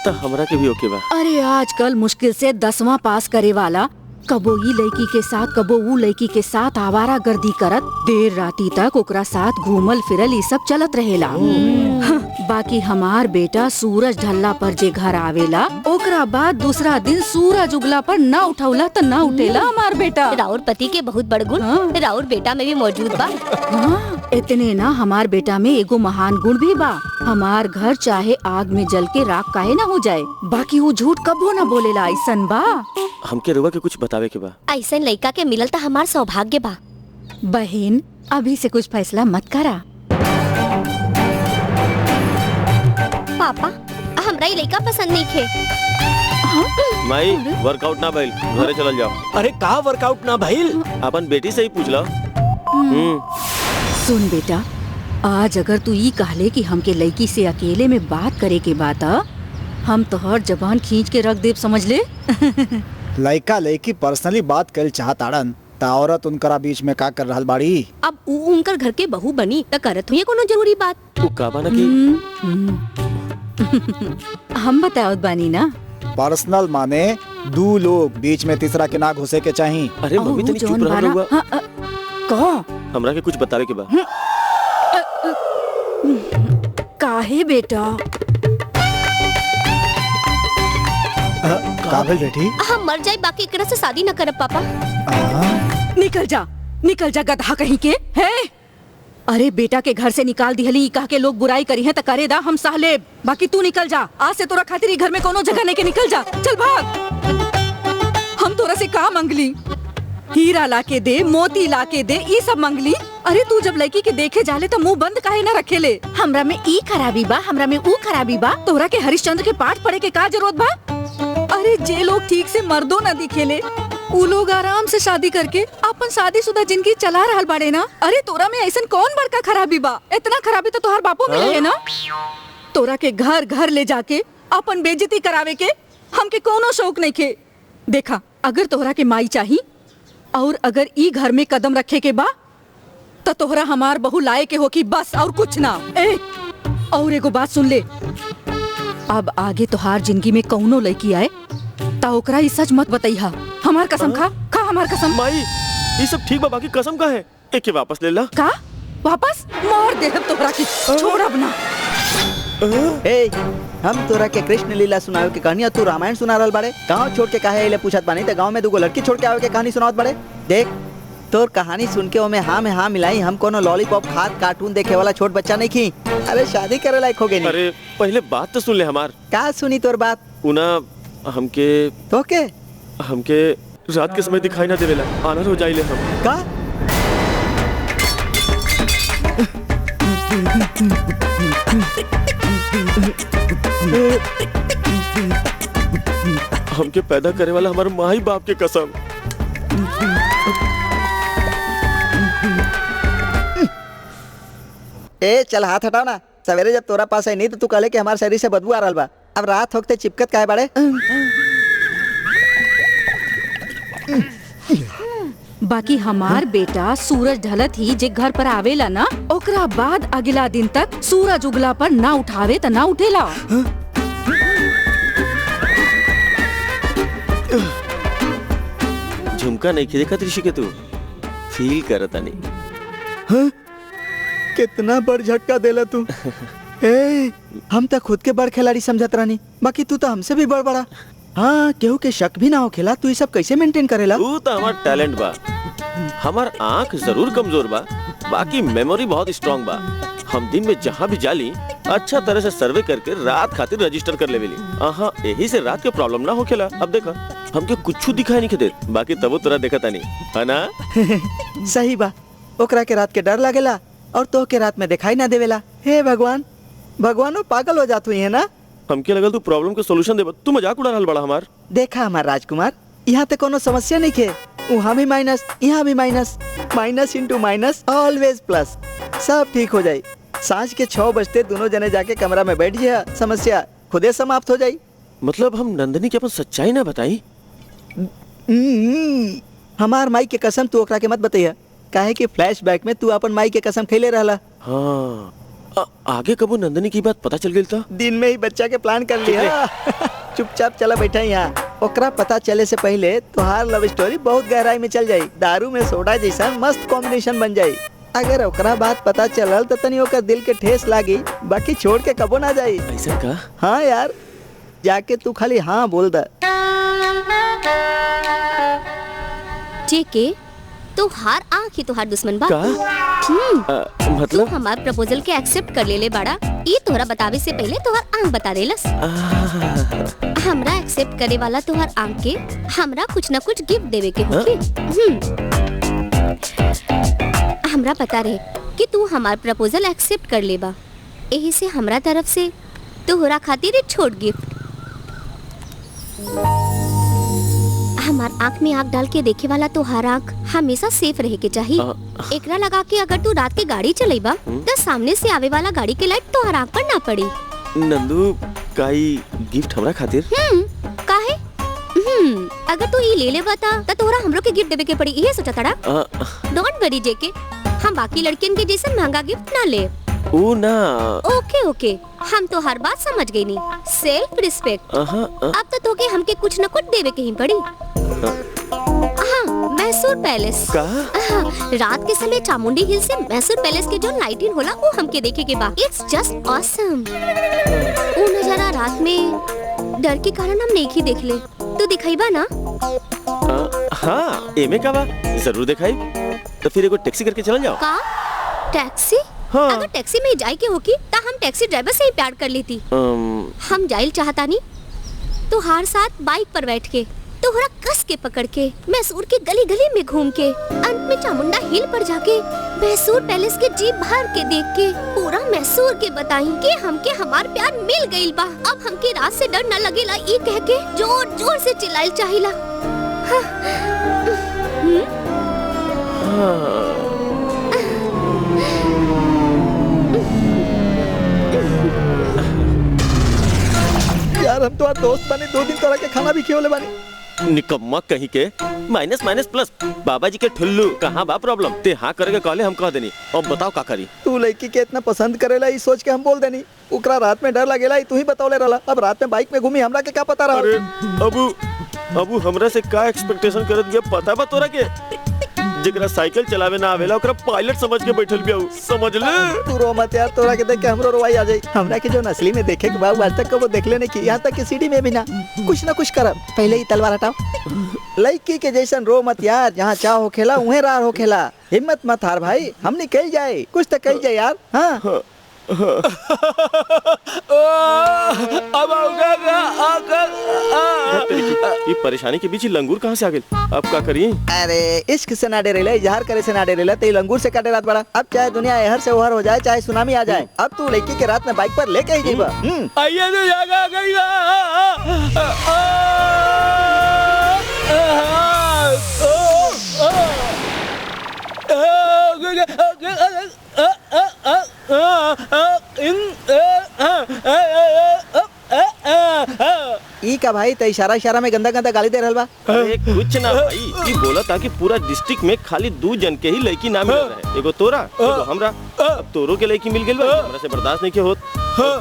तो हमरा के भी ओके बा। अरे आजकल मुश्किल से 10वां पास करे वाला कबो ई लड़की के साथ कबो ऊ लड़की के साथ आवारा गर्दी करत देर राती तक ओकरा साथ घूमल फिरल ये सब चलत रहेला। हाँ, बाकी हमार बेटा सूरज ढलला पर जे घर आवेला ओकरा बाद दूसरा दिन सूरज उगला पर ना उठौला तो ना उठेला हमार बेटा। राउर पति के बहुत बड़ गुण हाँ। राउर बेटा में भी मौजूद बा। हाँ, इतने ना हमार बेटा में एगो महान गुण भी बा। हमार घर चाहे आग में जल के राख काहे ना हो जाए, बाकी वो झूठ कबो ना बोलेला। ऐसन बा हमके रउआ के कुछ बतावे के बा। ऐसा लड़का के मिलल तो हमार सौभाग्य बा। बहन अभी से कुछ फैसला मत करा। पापा हमरा ये लड़का पसंद नहीं खे। माई वर्कआउट ना भइल, घरे चलल जाओ। अरे का वर्कआउट ना भइल? अपन बेटी से ही पूछ लो। सुन बेटा, आज अगर तू ई कहले कि हमके लड़की से अकेले में बात करे के बात हम तोहर जबान खींच के रख देब, समझ ले। लड़का लड़की पर्सनली बात कर चाहताड़न ता औरत उनकरा बीच में का कर रहल बाड़ी? अब उनकर घर के बहू बनी त करत हुई कोनो जरूरी बात। तू का बाना की हम बताओ बानी ना। पर्सनल माने दो लोग बीच में तीसरा के ना घुसे के चाहिए। अरे मम्मी तनी चुप रह रउआ। कहो हमरा के कुछ बतावे के बा। काहे बेटा? काबिल बेटी हम मर जाए बाकी एकरा से शादी न करब पापा। निकल जा गधा कहीं के है। अरे बेटा के घर से निकाल दिहली कह के लोग बुराई करी है त करे दा, हम सह लेब। बाकी तू निकल जा, आज से तोरा खातिर ई घर में कोनो जगह नहीं के। निकल जा, चल भाग। हम तोरा से का मंगली? हीरा ला के दे, मोती ला के दे, ई सब मंगली। अरे तू जब लड़की के देखे जाले तो मुंह बंद काहे ना रखेले? हमरा में ई खराबी बा, हमरा में ऊ खराबी बा। तोरा के हरिश्चंद्र के पाठ पढ़े के का जरूरत बा? अरे जे लोग ठीक से मर्दों न दिखेले उ लोग आराम से शादी करके अपन शादीशुदा जिंदगी चला रहल बाड़े ना। अरे तोरा में ऐसन कौन बड़का खराबी बा? इतना खराबी तो तोहर बापू में है ना। तोरा के घर घर ले जाके अपन बेइज्जती करावे के हमके कोनो शौक नहीं खे। देखा, अगर तोहरा के माई चाही और अगर ई घर में कदम रखे के बा तो तोहरा हमार बहू लाए के हो कि बस, और कुछ ना। ए और एगो बात सुन ले, अब आगे तोहार जिंदगी में कौनो लड़की आए ता ओकरा ई सच मत बताइहा। हमार कसम खा हमार कसम। माई ये सब ठीक बा, बाकी कसम का है? एके वापस ले ला। का वापस? मार दे तोहरा के, छोड़ब ना। ए, हम तोरा के कृष्ण लीला सुनावे के कहानी और तू रामायण सुना रहल बाड़े। गाँव छोड़ के काहे अइले पूछत बानी? त गाँव में दूगो लड़की छोड़ के आवे के कहानी सुनावत बाड़े। देख, तोर कहानी सुन के ओमे हाँ में हाँ मिलाई। हम कोनो लॉलीपॉप खात कार्टून देखे वाला छोट बच्चा नहीं खी। अरे शादी करे लायक हो गए नहीं। अरे पहले बात तो सुन ले हमार। का सुनी तोर बात? उना हमके रात के समय दिखाई ना देवेला, आनर हो जाइले हम। का? हमके पैदा करे वाला हमारे माई बाप के कसम। ए चल हाथ हटाओ ना। सवेरे जब तोरा पास आई नहीं तो तू कहले कि हमारे शरीर से बदबू आ रहल बा। अब रात होते चिपकत काहे बाड़े? बाकी हमार बेटा सूरज ढलत ही जे घर पर आवेला ना, ओकरा बाद अगला दिन तक सूरज उगला पर ना उठावे त ना उठेला। झुमका नहीं देखा ऋषि के, तू फील करता नहीं? हाँ? कितना बड़ झटका देला तू। ए, हम तो खुद के बड़ खिलाड़ी समझत रहनी, बाकी तू तो हमसे भी बड़ बड़ा। हाँ, केहू के शक भी ना हो खेला। तू ये सब कैसे मेंटेन करेला? तू तो हमार टैलेंट बा। हमार आँख जरूर कमजोर बा, बाकी मेमोरी बहुत स्ट्रांग बा। हम दिन में जहाँ भी जाली अच्छा तरह से सर्वे करके रात खातिर रजिस्टर कर लेवेली। हाँ, यही से रात के प्रॉब्लम ना हो खेला। अब देखा, हमके कुछ दिखाई नहीं देत, बाकी तबो तोरा देखता नहीं है ना। सही बा। ओकरा के रात के डर लागेला और तो के रात में दिखाई ना देवेला। हे भगवान, भगवानो पागल हो जात हुई है ना। हमके लगल तू प्रॉब्लम के सॉल्यूशन देबा, तू मजाक उड़ा रहल बड़ा हमार। देखा हमार राजकुमार, यहाँ ते कोनो समस्या नहीं खे। वहाँ भी माइनस, यहाँ भी minus, minus into minus always plus. सब ठीक हो जाए। सांझ के 6 बजते दोनों जने जाके कमरा में बैठ गया, समस्या खुदे समाप्त हो जाई। मतलब हम नंदनी के अपन सच्चाई ना बताई? हमार माई के कसम तू ओकरा के मत बतैया, काहे कि फ्लैशबैक में तू अपन माई के कसम खैले रहला। हाँ, आगे कबो नंदनी की बात पता चल गई था? दिन में ही बच्चा के प्लान कर लिया। चुपचाप चला बैठा यहाँ। ओकरा पता चले से पहले तुहार लव स्टोरी बहुत गहराई में चल जाई, दारू में सोडा जैसा मस्त कॉम्बिनेशन बन जाई। अगर ओकरा बात पता चलल तो तनी ओकर दिल के ठेस लागी, बाकी छोड़ के कबो ना जाई। ऐसा का? हाँ यार, जाके तू खाली हाँ बोल द। जेके तो हार आँख ही तुहार दुश्मन बा। का? तू मतलब हमार प्रपोजल के एक्सेप्ट कर ले बाड़ा, ये तोहरा बतावे से पहले तोहर आँख बता देलस। हमरा एक्सेप्ट करे वाला तोहर आँख के हमरा कुछ न कुछ गिफ्ट देवे के होगी। हमरा पता रहे कि तू हमार प्रपोजल एक्सेप्ट कर लेबा, यही से हमरा तरफ से तोहरा खातिर एक छोट गिफ्ट। हमार आँख में आँख डाल के देखे वाला तोहार आँख हमेशा सेफ रहे के चाहिए। एकरा लगा के अगर तू रात के गाड़ी चलेबा तो सामने से आवे वाला गाड़ी के लाइट तोहार आँख पर ना पड़ी। नंदू काई गिफ्ट हमरा खातिर? काहे? अगर तू ये ले ले बता तो तोहरा हमरो के गिफ्ट देवे के पड़ी, ये सोचा तड़ा। डोंट वरी जेके, हम बाकी लड़कियन के जैसे महंगा गिफ्ट ना ले। ओ ना। ओके, हम तो हर बात समझ गई नी। Self respect. अब तो तोके हमके कुछ न कुछ देवे के ही पड़ी। हाँ, मैसूर पैलेस का? रात के समय चामुंडी हिल से मैसूर पैलेस के जो लाइटिंग होला वो हमके देखे के बा। It's just awesome. वो नजारा रात में डर के कारण हम नहीं देख ले। तू दिखाईबा ना? हाँ, एमे का बा, जरूर दिखाई। तो फिर एगो टैक्सी करके चल जाओ। का? टैक्सी? हाँ। अगर टैक्सी में जाए के होगी तो हम टैक्सी ड्राइवर से ही प्यार कर लेती। हम जाइल चाहता नहीं तो हर साथ बाइक पर बैठ के तोहरा कस के पकड़ के मैसूर के गली गली में घूम के अंत में चामुंडा हिल पर जाके मैसूर पैलेस के जीप भर के देख के पूरा मैसूर के बताई कि हमके हमार प्यार मिल गइल बा। अब हमके रात से डर न लगेला, ये कह के जोर जोर से चिल्लाइल चाहिला। यार हम तो दोस्त बने, 2 दिन तोरा के खाना भी खियोले बानी। निकम्मा कहीं के। माइनस माइनस प्लस बाबा जी के ठुल्लू कहाँ बा प्रॉब्लम? ते हाँ करेगा कहले हम कह देनी। अब बताओ का करी? तू लड़की के इतना पसंद करेला ई सोच के हम बोल देनी। ओकरा रात में डर लगेला, तू ही बतौले रहला। अब रात में बाइक में घूमी, हमरा के क्या पता रहा? अरे अबू हमरा से का एक्सपेक्टेशन करत गया पता बा तोरा के? जेकरा साइकिल चलावे ना आवेला ओकरा पायलट समझ के बैठल बिया, समझ ले। तू रो मत यार, तोरा के देख के हमरो रोवाई आ जाई। हमरा के जो नस्ली में देखे के बाबू आज तक कबो देखले नहीं की, यहाँ तक कि सीढ़ी में भी ना। कुछ ना कुछ करब, पहले ही तलवार हटाओ। लड़की के जैसन रो मत यार, जहाँ चाह हो खेला उहे रार हो खेला। हिम्मत मत हार भाई, हम निकल जाए, कुछ तो कल जाए यार। हाँ ये परेशानी के बीच ही लंगूर कहाँ से आ गई? अब क्या करिए? अरे इश्क से ना डरेला, इजहार करे से ना डरेला, तो लंगूर से काटे रात बड़ा। अब चाहे दुनिया एहर से ओहर हो जाए, चाहे सुनामी आ जाए, अब तू लड़की के रात में बाइक पर लेके ही जीवा। आइए तो जागा गई ई का भाई तो इशारा इशारा में गंदा गंदा गाली दे रहल बा। अरे कुछ ना भाई, ये बोला था कि पूरा डिस्ट्रिक्ट में खाली 2 जन के ही लड़की ना मिल रहे, एगो तोरा एगो हमरा। अब तोरो के लड़की मिल गई बा, हमरा से बर्दाश्त नहीं के होत।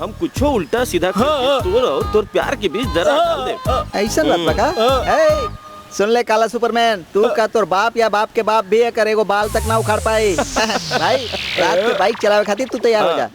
हम कुछो उल्टा सीधा करके तोर और तोर प्यार के बीच दरार डाल दे। ऐसा बात बका? ए सुन ले काला सुपरमैन, तू का तोर बाप या बाप के बाप भी करेगो बाल तक ना उखाड़ पाए। भाई रात में बाइक चलावे खातिर तू तैयार हो जा।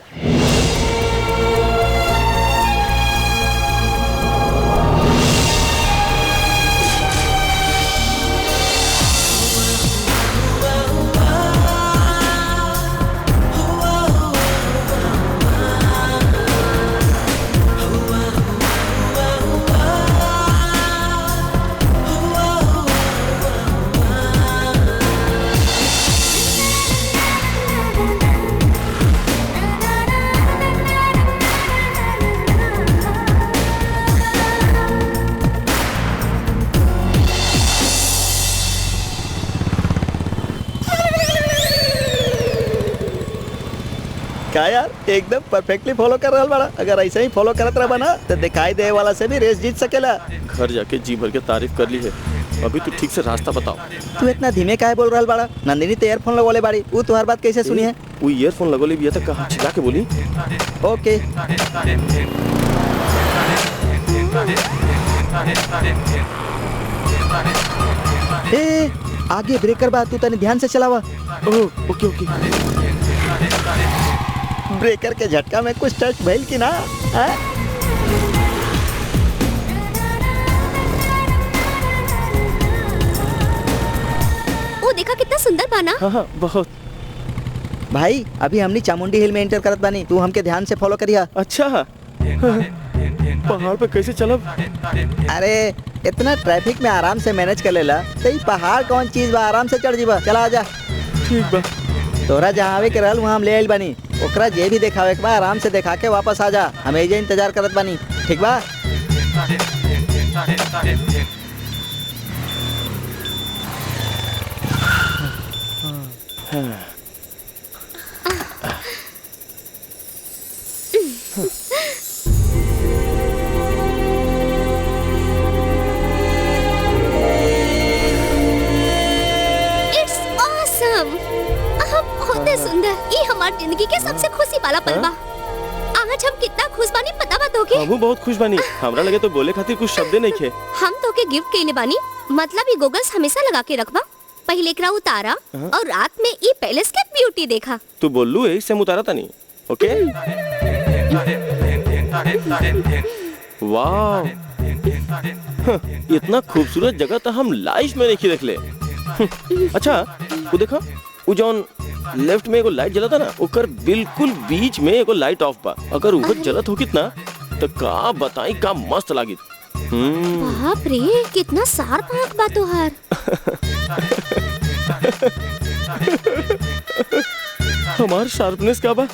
का यार एकदम परफेक्टली फॉलो कर रहल बाड़ा। अगर ऐसे ही फॉलो करत रह ना तो दिखाई दे वाला से भी रेस जीत सकेला। घर जाके जी भर के तारीफ कर ली है। अभी तू ठीक से रास्ता बताओ। तू इतना धीमे काहे बोल रहल बाड़ा? नंदिनी तो ईयरफोन लगोले बाड़ी, वो तुम्हार बात कैसे सुनी है? वो ईयरफोन लगोले भी है तो कहाँ छिला के बोली। ओके ए आगे ब्रेकर बा, तू तनी ध्यान से चलावा। ओह ओके ओके। ब्रेकर के झटका में कुछ टच भइल की ना? हाँ? वो देखा कितना सुंदर बना। हाँ बहुत। भाई अभी हमनी चामुंडी हिल में एंटर करत बानी, तू हमके ध्यान से फॉलो करिया। अच्छा पहाड़ पे कैसे चलब? अरे इतना ट्रैफिक में आराम से मैनेज कर लेला तो ई पहाड़ कौन चीज बा, आराम से चढ़ जीबा। चला आजा। ठीक बा। तोरा जहाँ आवे के रहल वहाँ हम ले आइल बानी, ओकरा जे भी देखावे के बा आराम से देखा के वापस आ जा। हम एजे इंतजार करत बानी, ठीक बा? It's awesome. बहुत सुंदर। ये हमारी जिंदगी के सबसे खुशी वाला पल बा। आज हम कितना खुश बानी पता बा तोके? हम बहुत खुश बानी। हमरा लगे तो बोले खातिर कुछ शब्द नहीं थे। हम तोके गिफ्ट केले बानी, मतलब ये गोगल्स हमेशा लगा के रखबा। पहले एकरा उतारा और रात में ये पैलेस के ब्यूटी देखा। तू बोलू है इससे मुतारा था नहीं। ओके वाह इतना खूबसूरत जगह तो हम लाइफ में नहीं देख ले। अच्छा वो देखा वो जौन लेफ्ट में एगो लाइट जलता ना, ओकर बिल्कुल बीच में एगो लाइट ऑफ बा। अगर वो जलत हो कितना तो का बताई का मस्त लागी। बाप रे कितना शार्प आँख बा तोहार। हमार शार्पनेस का बा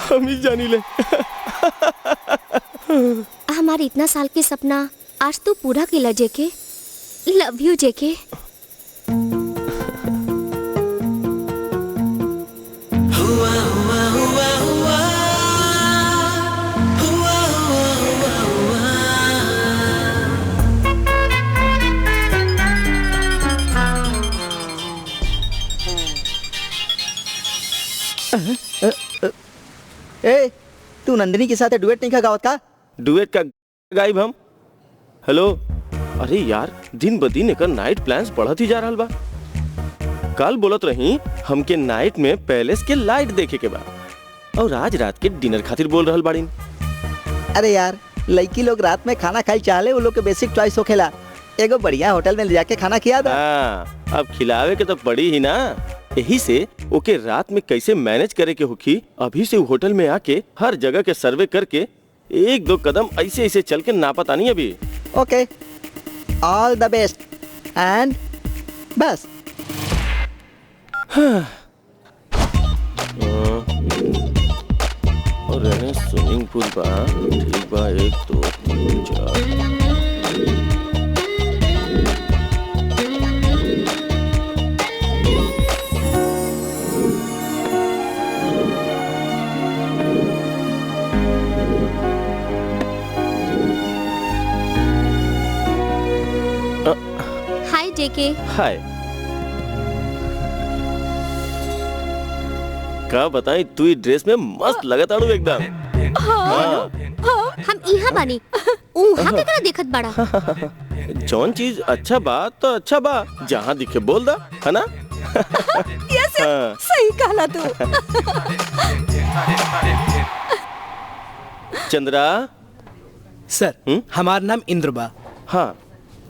हम ही जानी ले। हमारे इतना साल के सपना आज तू पूरा केला जेके। लव यू जेके। ए तू नंदिनी के साथ डुएट नहीं गावत का? डुएट का गाइब हम। हेलो अरे यार दिन ब दिन एकर नाइट प्लान्स बढ़त ही जा रहल बा। कल बोलत रही हमके नाइट में पैलेस के लाइट देखे के बा और आज रात के डिनर खातिर बोल रहल बाड़ीन। अरे यार लड़की लोग रात में खाना खाई चाहले, वो लोग के बेसिक चॉइस होखेला। एगो बढ़िया होटल में ले जाके खाना खिया दा। अब खिलावे के तो पड़ी ही ना। यही से ओके रात में कैसे मैनेज करे के होखी अभी से होटल में आके हर जगह के सर्वे करके एक दो कदम ऐसे ऐसे चल के ना पता नहीं अभी। ओके ऑल द बेस्ट एंड बस। और रहने स्विमिंग पूल बा। ठीक बा 1 2 3 4। हाय जेके। हाय। का बताई तू ई ड्रेस में मस्त लगत आड़ू एकदम। हाँ। हम यहाँ बानी उहाँ के करा देखत बड़ा। जौन चीज अच्छा बा तो अच्छा बा, जहाँ दिखे बोल दा है ना। यस सही कहला तू। चंद्रा सर हमार नाम इंद्र बा। हाँ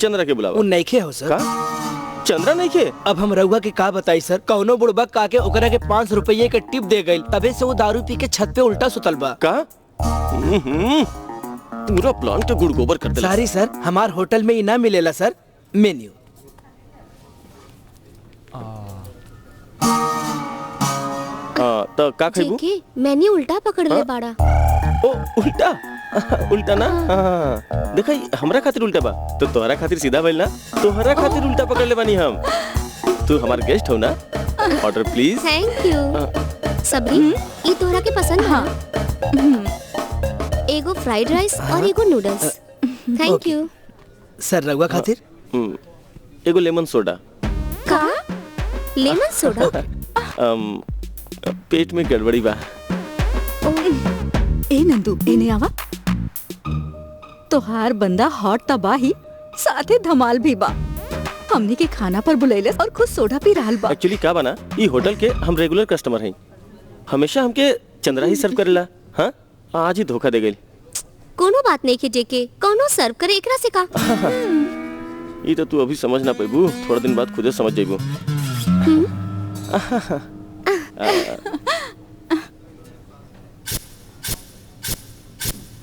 चंद्रा के बुलावा। उ नइखे हो सर। का चंद्रा नहीं खे? अब हम रउआ के का बताई सर, कौनो बुढ़बा का के ओकरा के 5 रुपये के टिप दे गई, तबे से वो दारू पी के छत पे उल्टा सुतल बा। का पूरा प्लान के गुड़ गोबर कर देला। सॉरी सर, हमार होटल में ही ना मिलेला सर मेन्यू। तो का खइबू? जेके मेन्यू उल्टा पकड़ ले बाड़ा। ओ उल्टा उल्टा ना। हाँ। देखा हमरा खातिर उल्टा बा तो तोहरा खातिर सीधा भइल ना। तोहरा खातिर उल्टा पकड़ ले बानी हम। तू हमार गेस्ट हो ना। Order please. Thank you. सबरी ई तोहरा के पसंद हाँ एगो फ्राइड राइस और एगो नूडल्स थैंक यू सर रघुआ खातिर एगो लेमन सोडा। का लेमन सोडा पेट में गड़बड़ी बा। ए नंदू एने आवा तोहार बंदा हॉट तबाही साथे धमाल भी बा हमनी के खाना पर बुलैले और खुद सोडा पी रहल बा। एक्चुअली का बना ई होटल के हम रेगुलर कस्टमर हैं, हमेशा हमके चंद्रा ही सर्व करेला। हाँ आज ही धोखा दे गई। कोनो बात नहीं के जेके कोनो सर्व करे एकरा से का। ये तो तू अभी समझ ना पाबू, थोड़ा दिन बाद खुदे समझ जाबू।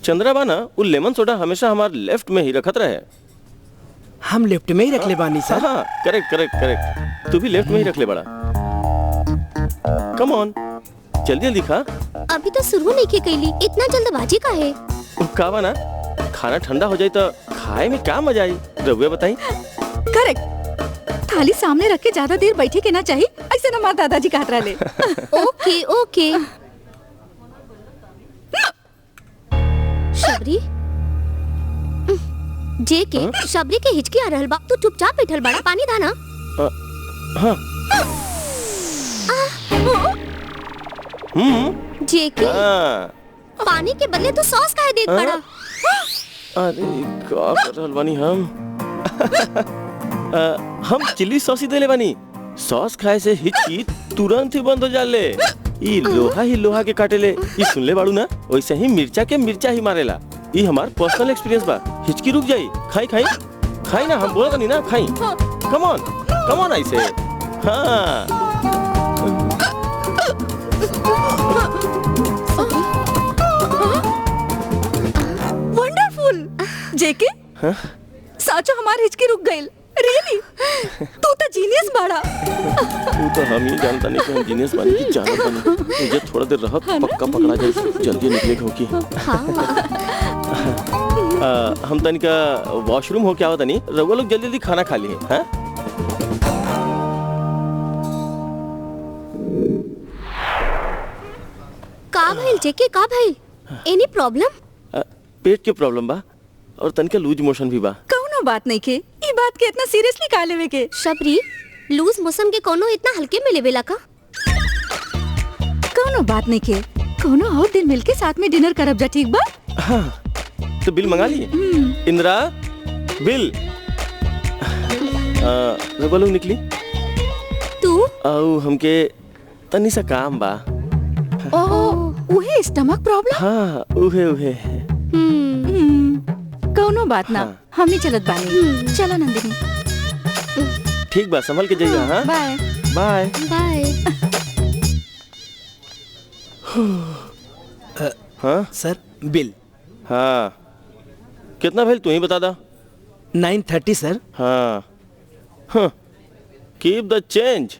चंद्रा बाना वो लेमन सोडा हमेशा हमारे लेफ्ट में ही रखत रहे। हम लेफ्ट में ही रख ले बानी सर। हाँ करेक्ट करेक्ट करेक्ट, तू भी लेफ्ट में ही रख ले बड़ा। कम ऑन जल्दी जल्दी खा। अभी तो शुरू नहीं की कैली, इतना जल्दबाजी का है? का बना खाना ठंडा हो जाए तो खाए में क्या मजा आई, रघुआ बताई। करेक्ट, थाली सामने रख के ज्यादा देर बैठे के ना चाहिए, ऐसे ना हमारे दादाजी कहत रहे। ओके ओके शबरी जेके शबरी के हिचकी आ रहल बा, तू चुपचाप बैठल बड़ा, पानी दाना। हाँ जेके पानी के बदले तू सॉस काहे देत बड़ा? अरे का कर रहल बानी हम। हम चिल्ली सॉस ही देले बानी। सॉस खाए से हिचकी तुरंत ही बंद हो जाले। ई लोहा ही लोहा के काटेले। ई सुनले बाड़ू ना, वैसे ही मिर्चा के मिर्चा ही मारेला। ई हमार पर्सनल एक्सपीरियंस बा। हिचकी रुक जाई। खाई खाई खाई ना, हम बोलत नहीं ना, खाई। कम ऑन ऐसे। हाँ वंडरफुल जेके। हाँ? साचो हमार हिचकी रुक गइल। रियली तू तो जीनियस बाड़ा। तू तो हम ही जानता नहीं कि हम जीनियस बने की जानत बने। मुझे थोड़ा देर रह, पक्का पकड़ा जाए, जल्दी निकले होगी। हम तनिका वॉशरूम हो क्या होता नहीं, रघुआ लोग जल्दी जल्दी खाना खा लिए। हाँ का भइल जेके, का भइल? एनी प्रॉब्लम? पेट के प्रॉब्लम बा और तनिका लूज मोशन भी बा। कौनो बात नहीं के, ई बात के इतना सीरियसली का लेवे के? शबरी लूज मोशन के कोनो इतना हल्के में लेवेला का? कौनो बात नहीं के, कोनो और दिन मिलके साथ में डिनर करब जा, ठीक बा? हाँ तो बिल मंगा लिए। इंदिरा बिल। रघुआ लोग निकली। तू आओ हमके तनी सा काम बा। ओह उहे स्टमक प्रॉब्लम? हाँ उहे कौनो बात ना, हाँ। हम ही चलत बानी। चलो नंदिनी। ठीक बा, संभल के जाइए। हाँ बाय बाय बाय। हाँ सर बिल। हाँ कितना भेल तू ही बता दा। 930 सर। हाँ कीप द चेंज।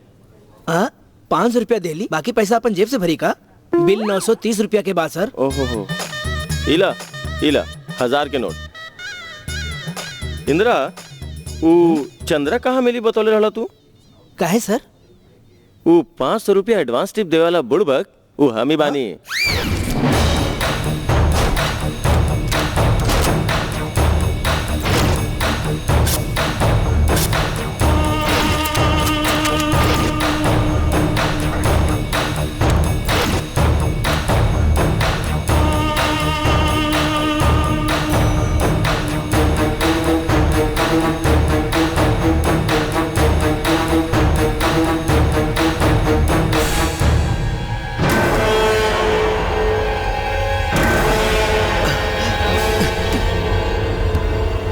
500 रुपया दे ली, बाकी पैसा अपन जेब से भरी का। बिल 930 रुपया के बाद सर। ओहो इला 1000 के नोट। इंदिरा वो चंद्रा कहाँ मिली बतौले रहला तू? काहे सर? वो 500 रुपया एडवांस टिप देवे वाला बुड़बक वो हम ही बानी।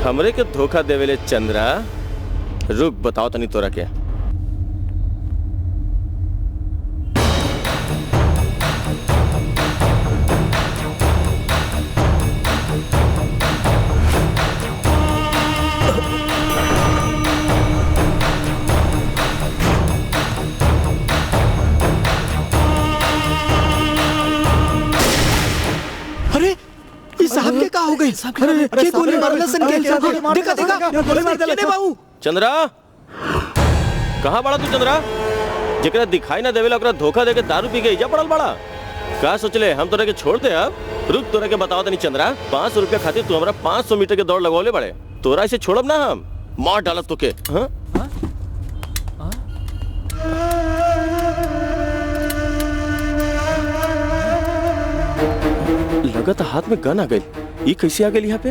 हमरे के धोखा देवेले चंद्रा। रुक बताओ तनी तोरा के। अरे इस साहब के का हो गई? अरे के गोली मारला सन के? देखा गोली मार देले बाबू। चंद्रा कहाँ बड़ा तू? चंद्रा जेकरा दिखाई ना देवेला ओकरा धोखा देके दारू पी के इजा पड़ल बड़ा। का सोचले हम तोरा के छोड़ दे? अब रुक, तोरा के बताओ तनी चंद्रा, 500 रुपया खातिर तू हमरा 500 मीटर के दौड़ लगवले बड़े। तोरा इसे छोड़ब ना, हम मार डालब तोके। हाँ? लगत हाथ में गन आ गई। ये कैसे आ गई यहाँ पे?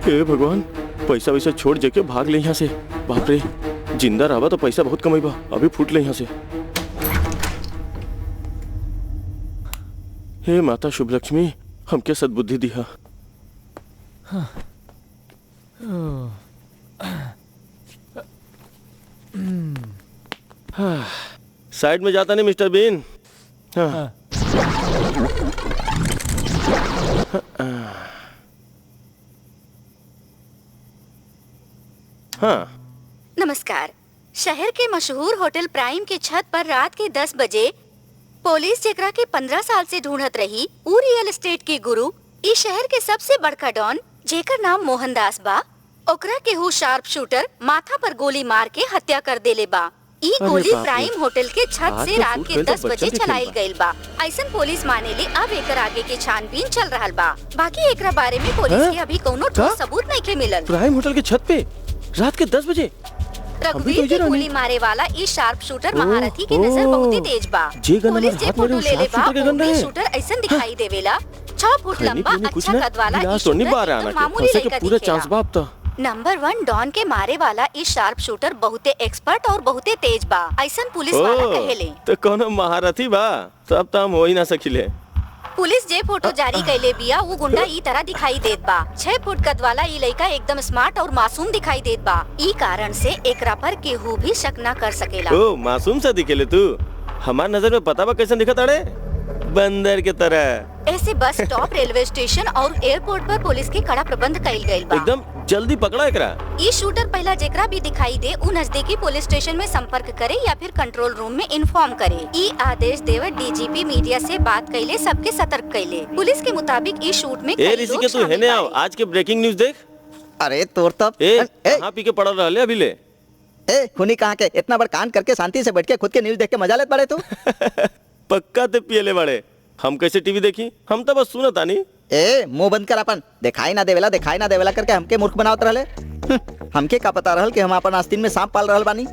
हे भगवान, पैसा वैसा छोड़ जाके भाग ले यहाँ से। बाप रे, जिंदा रहा तो पैसा बहुत कमाईबा, अभी फूट ले यहाँ से। हे माता शुभ लक्ष्मी, हमके सद्बुद्धि दिया। साइड में जाता नहीं मिस्टर बीन। हाँ। हाँ। नमस्कार। शहर के मशहूर होटल प्राइम के छत पर रात के 10 बजे पुलिस जेकरा के 15 साल से ढूंढत रही, ऊ रियल एस्टेट के गुरु, इस शहर के सबसे बड़का डॉन जेकर नाम मोहनदास बा, ओकरा के हु शार्प शूटर माथा पर गोली मार के हत्या कर देले बा। ई गोली प्राइम होटल के छत से रात के 10 बजे चलाइल गइल बा। ऐसन पुलिस मानेली अब एकर आगे के छानबीन चल रहल बा। बाकी एकरा बारे में पुलिस के अभी कोनो ठोस सबूत नहीं के मिलल। प्राइम होटल के छत पे रात के 10 बजे रघुवीर की गोली मारे वाला इस शार्प शूटर महारथी की नजर बहुत ही तेज बा। पुलिस जे फोटो ले ले बा, वो शूटर ऐसन दिखाई देवेला 6 फुट लंबा, अच्छा कद वाला ई शूटर मामूली लड़का पूरा चांस बाप था। नंबर 1 डॉन के मारे वाला इस शार्प शूटर बहुते एक्सपर्ट और बहुते तेज बा, ऐसन पुलिस वाला कहेले। तो कोनो महारथी बा, तब तो हम हो ही ना सकिले। पुलिस जे फोटो जारी कैले बिया, वो गुंडा ई तरह दिखाई देत बा। 6 फुट कद वाला ई लड़का एकदम स्मार्ट और मासूम दिखाई देत बा। ई कारण से एकरा पर केहू भी शक न कर सकेला। ओ मासूम सा दिखेले तू। हमार नजर में पता बा कैसे दिखत अड़े? बंदर के तरह। ऐसे बस स्टॉप, रेलवे स्टेशन और एयरपोर्ट पर पुलिस के कड़ा प्रबंध कइल गइल बा। एकदम जल्दी पकड़ा एकरा। ई शूटर पहला जेकरा भी दिखाई दे, उ नजदीकी पुलिस स्टेशन में संपर्क करे या फिर कंट्रोल रूम में इन्फॉर्म करे। ई आदेश देवे डीजीपी मीडिया से बात कैले सबके सतर्क कैले। पुलिस के मुताबिक ई शूट में ए ऋषि के तू हेने आओ, आज के ब्रेकिंग न्यूज देख। अरे तोर तब कहाँ पी के पड़ल रहले अभी ले? ए खुनी कहाँ के? इतना बड़ कान करके शांति से बैठ के खुद के न्यूज देख के मजा लेत पड़े तू। पक्का ते पियले बड़े। हम कैसे टीवी देखी? हम तो बस सुनत आनी। ए मुंह बंद कर अपन। दिखाई ना देवेला करके हमके मूर्ख बनावत रहले। हमके का पता रहल कि हम अपन आस्तीन में सांप पाल रहल बानी।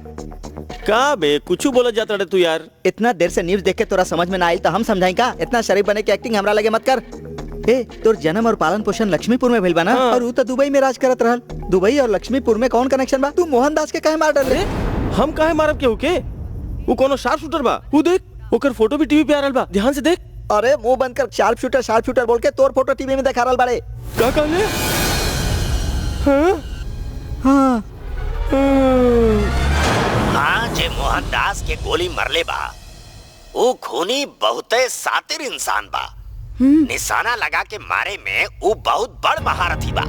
का बे कुछ बोला जाता रे तू यार? इतना देर से न्यूज देख के तोरा समझ में ना आइल तो हम समझाई का? इतना शरीफ बने की एक्टिंग हमरा लगे मत कर। ए तोर जन्म और पालन पोषण लक्ष्मीपुर में भइल बा ना? और ऊ तो दुबई में राज करत रहल। दुबई और लक्ष्मीपुर में कौन कनेक्शन बा? तू मोहनदास के काहे मार डाले? हम काहे मारब केहू के? वो कोनो शार्प शूटर बा। ऊ देख, ओकर फोटो भी टीवी पे आ रहल बा, ध्यान से देख। अरे मुंह बंद कर। शार्प शूटर बोल के तोर फोटो टीवी में दिखा रहल बाड़े। का कहले? हाँ? जे मोहनदास के गोली मरले बा, वो खूनी बहुते सातिर इंसान बा। निशाना लगा के मारे में वो बहुत बड़ महारथी बा।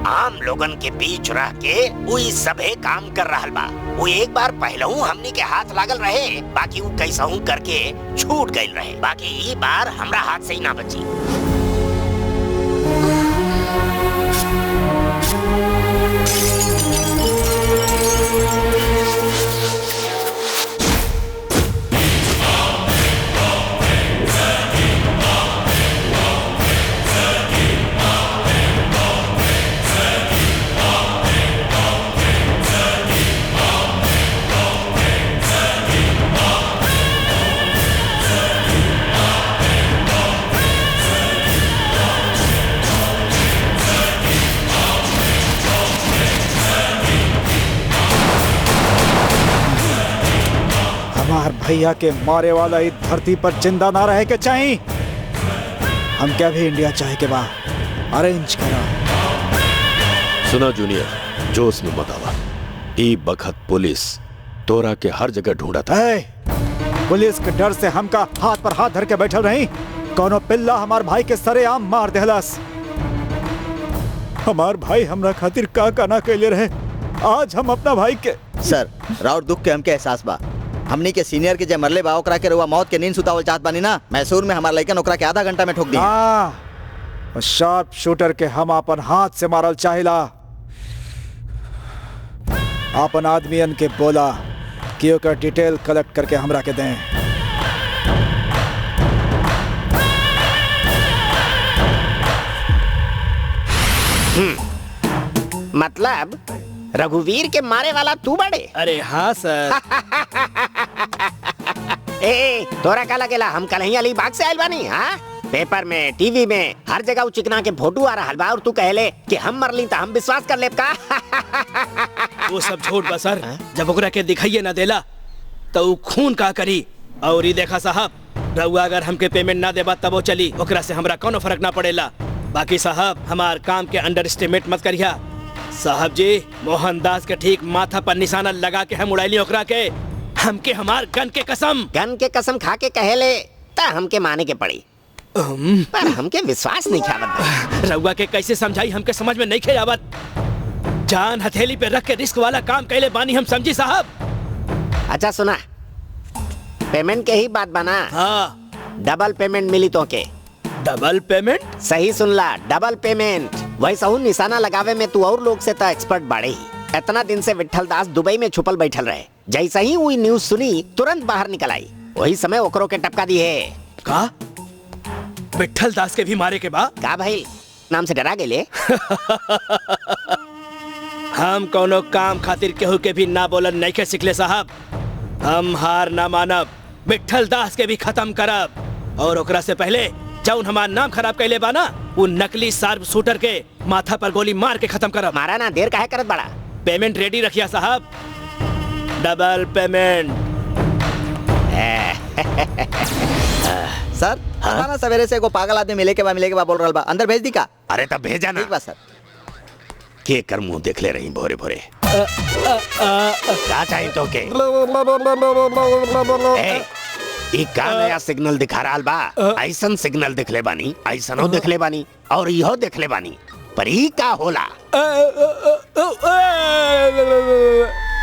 आम लोगन के बीच रह के वो ई सबे काम कर रहल बा। वो एक बार पहलहू हमनी के हाथ लागल रहे, बाकी वो कैसहू करके छूट गइल रहे। बाकी ई बार हमरा हाथ से ही ना बची। हमार भैया के मारे वाला इस धरती पर जिंदा ना रहे के चाहिए। हम क्या भी इंडिया चाहे के बा अरेंज करा। सुना जूनियर, जोश में मत आवा। ई बखत पुलिस तोरा के हर जगह ढूंढत है। पुलिस के डर से हमका हाथ पर हाथ धर के बैठल रही। कोनो पिल्ला हमार भाई के सरेआम मार देहलस। हमार भाई हमरा खातिर का ना कैले रहे। आज हम अपना भाई के। सर राउर दुख के हमके एहसास बा। हमनी के सीनियर के जे मरले बा ओकरा के रुआ मौत के नींद सुतावल चाहत बानी ना। मैसूर में हमार लइकन ओकरा के आधा घंटा में ठोक दी। शार्प शूटर के हम अपन हाथ से मारल चाहिला। अपन आदमियन के बोला कि ओकर डिटेल कलेक्ट करके हमरा के दें। मतलब रघुवीर के मारे वाला तू बड़े? अरे हाँ सर। ए तोरा का लगेला हम कल ही अलीबाग से आयल बानी? हाँ, पेपर में, टीवी में, हर जगह उ चिकना के फोटो आ रहा बा और तू कहले कि हम मरली तो हम विश्वास कर लेब का? वो सब झूठ बा सर। जब ओकरा के दिखाइए ना देला तो उ खून का करी। और ये देखा साहब, रउआ अगर हमके पेमेंट ना देबा तब वो चली, ओकरा से हमरा कोनो फर्क ना पड़ेला। बाकी साहब हमार काम के अंडर एस्टिमेट मत करिया। साहब जी, मोहनदास के ठीक माथा पर निशाना लगा के हम उड़ाइली ओकरा के। हमके हमार गन के कसम खा के कहेले ता हमके माने के पड़ी, पर हमके विश्वास नहीं खावत। रउआ के कैसे समझाई, हमके समझ में नहीं खे आवत। जान हथेली पे रख के रिस्क वाला काम कैले बानी हम, समझी साहब। अच्छा सुना, पेमेंट के ही बात बना। हाँ, डबल पेमेंट मिली तो के। Double payment? सही सुनला, डबल पेमेंट। वैसा हूँ निशाना लगावे में तू और लोग से तो एक्सपर्ट बाड़े ही। इतना दिन से विट्ठल दास दुबई में छुपल बैठल रहे। जैसा ही वही न्यूज सुनी तुरंत बाहर निकल आई, वही समय ओकरो के टपका दी है। का विट्ठल दास के भी मारे के बाद? का भाई नाम से डरा गेले? हम कोनो काम खातिर केहू के भी ना बोलन नहीं के सिखले साहब। हम हार ना मानब, विट्ठल दास के भी खत्म करब। और ओकरा से पहले जौन हमार नाम खराब कैले बाना, वो नकली शार्प शूटर के माथा पर गोली मार के खत्म करब। मारा ना, देर काहे करत बड़ा? पेमेंट रेडी रखिया साहब, डबल पेमेंट। सर ना सवेरे से एगो पागल आदमी मिले के बा बोल रहा बा, अंदर भेज दी का? अरे तब भेजा ना। ठीक बा सर। के कर मुंह देख ले रही भोरे भोरे। का चाहिए तो के? ई का नया सिग्नल दिखा रहा बा? ऐसन सिग्नल दिखले बानी, ऐसनो दिखले बानी और इहो दिखले बानी, पर ई का होला?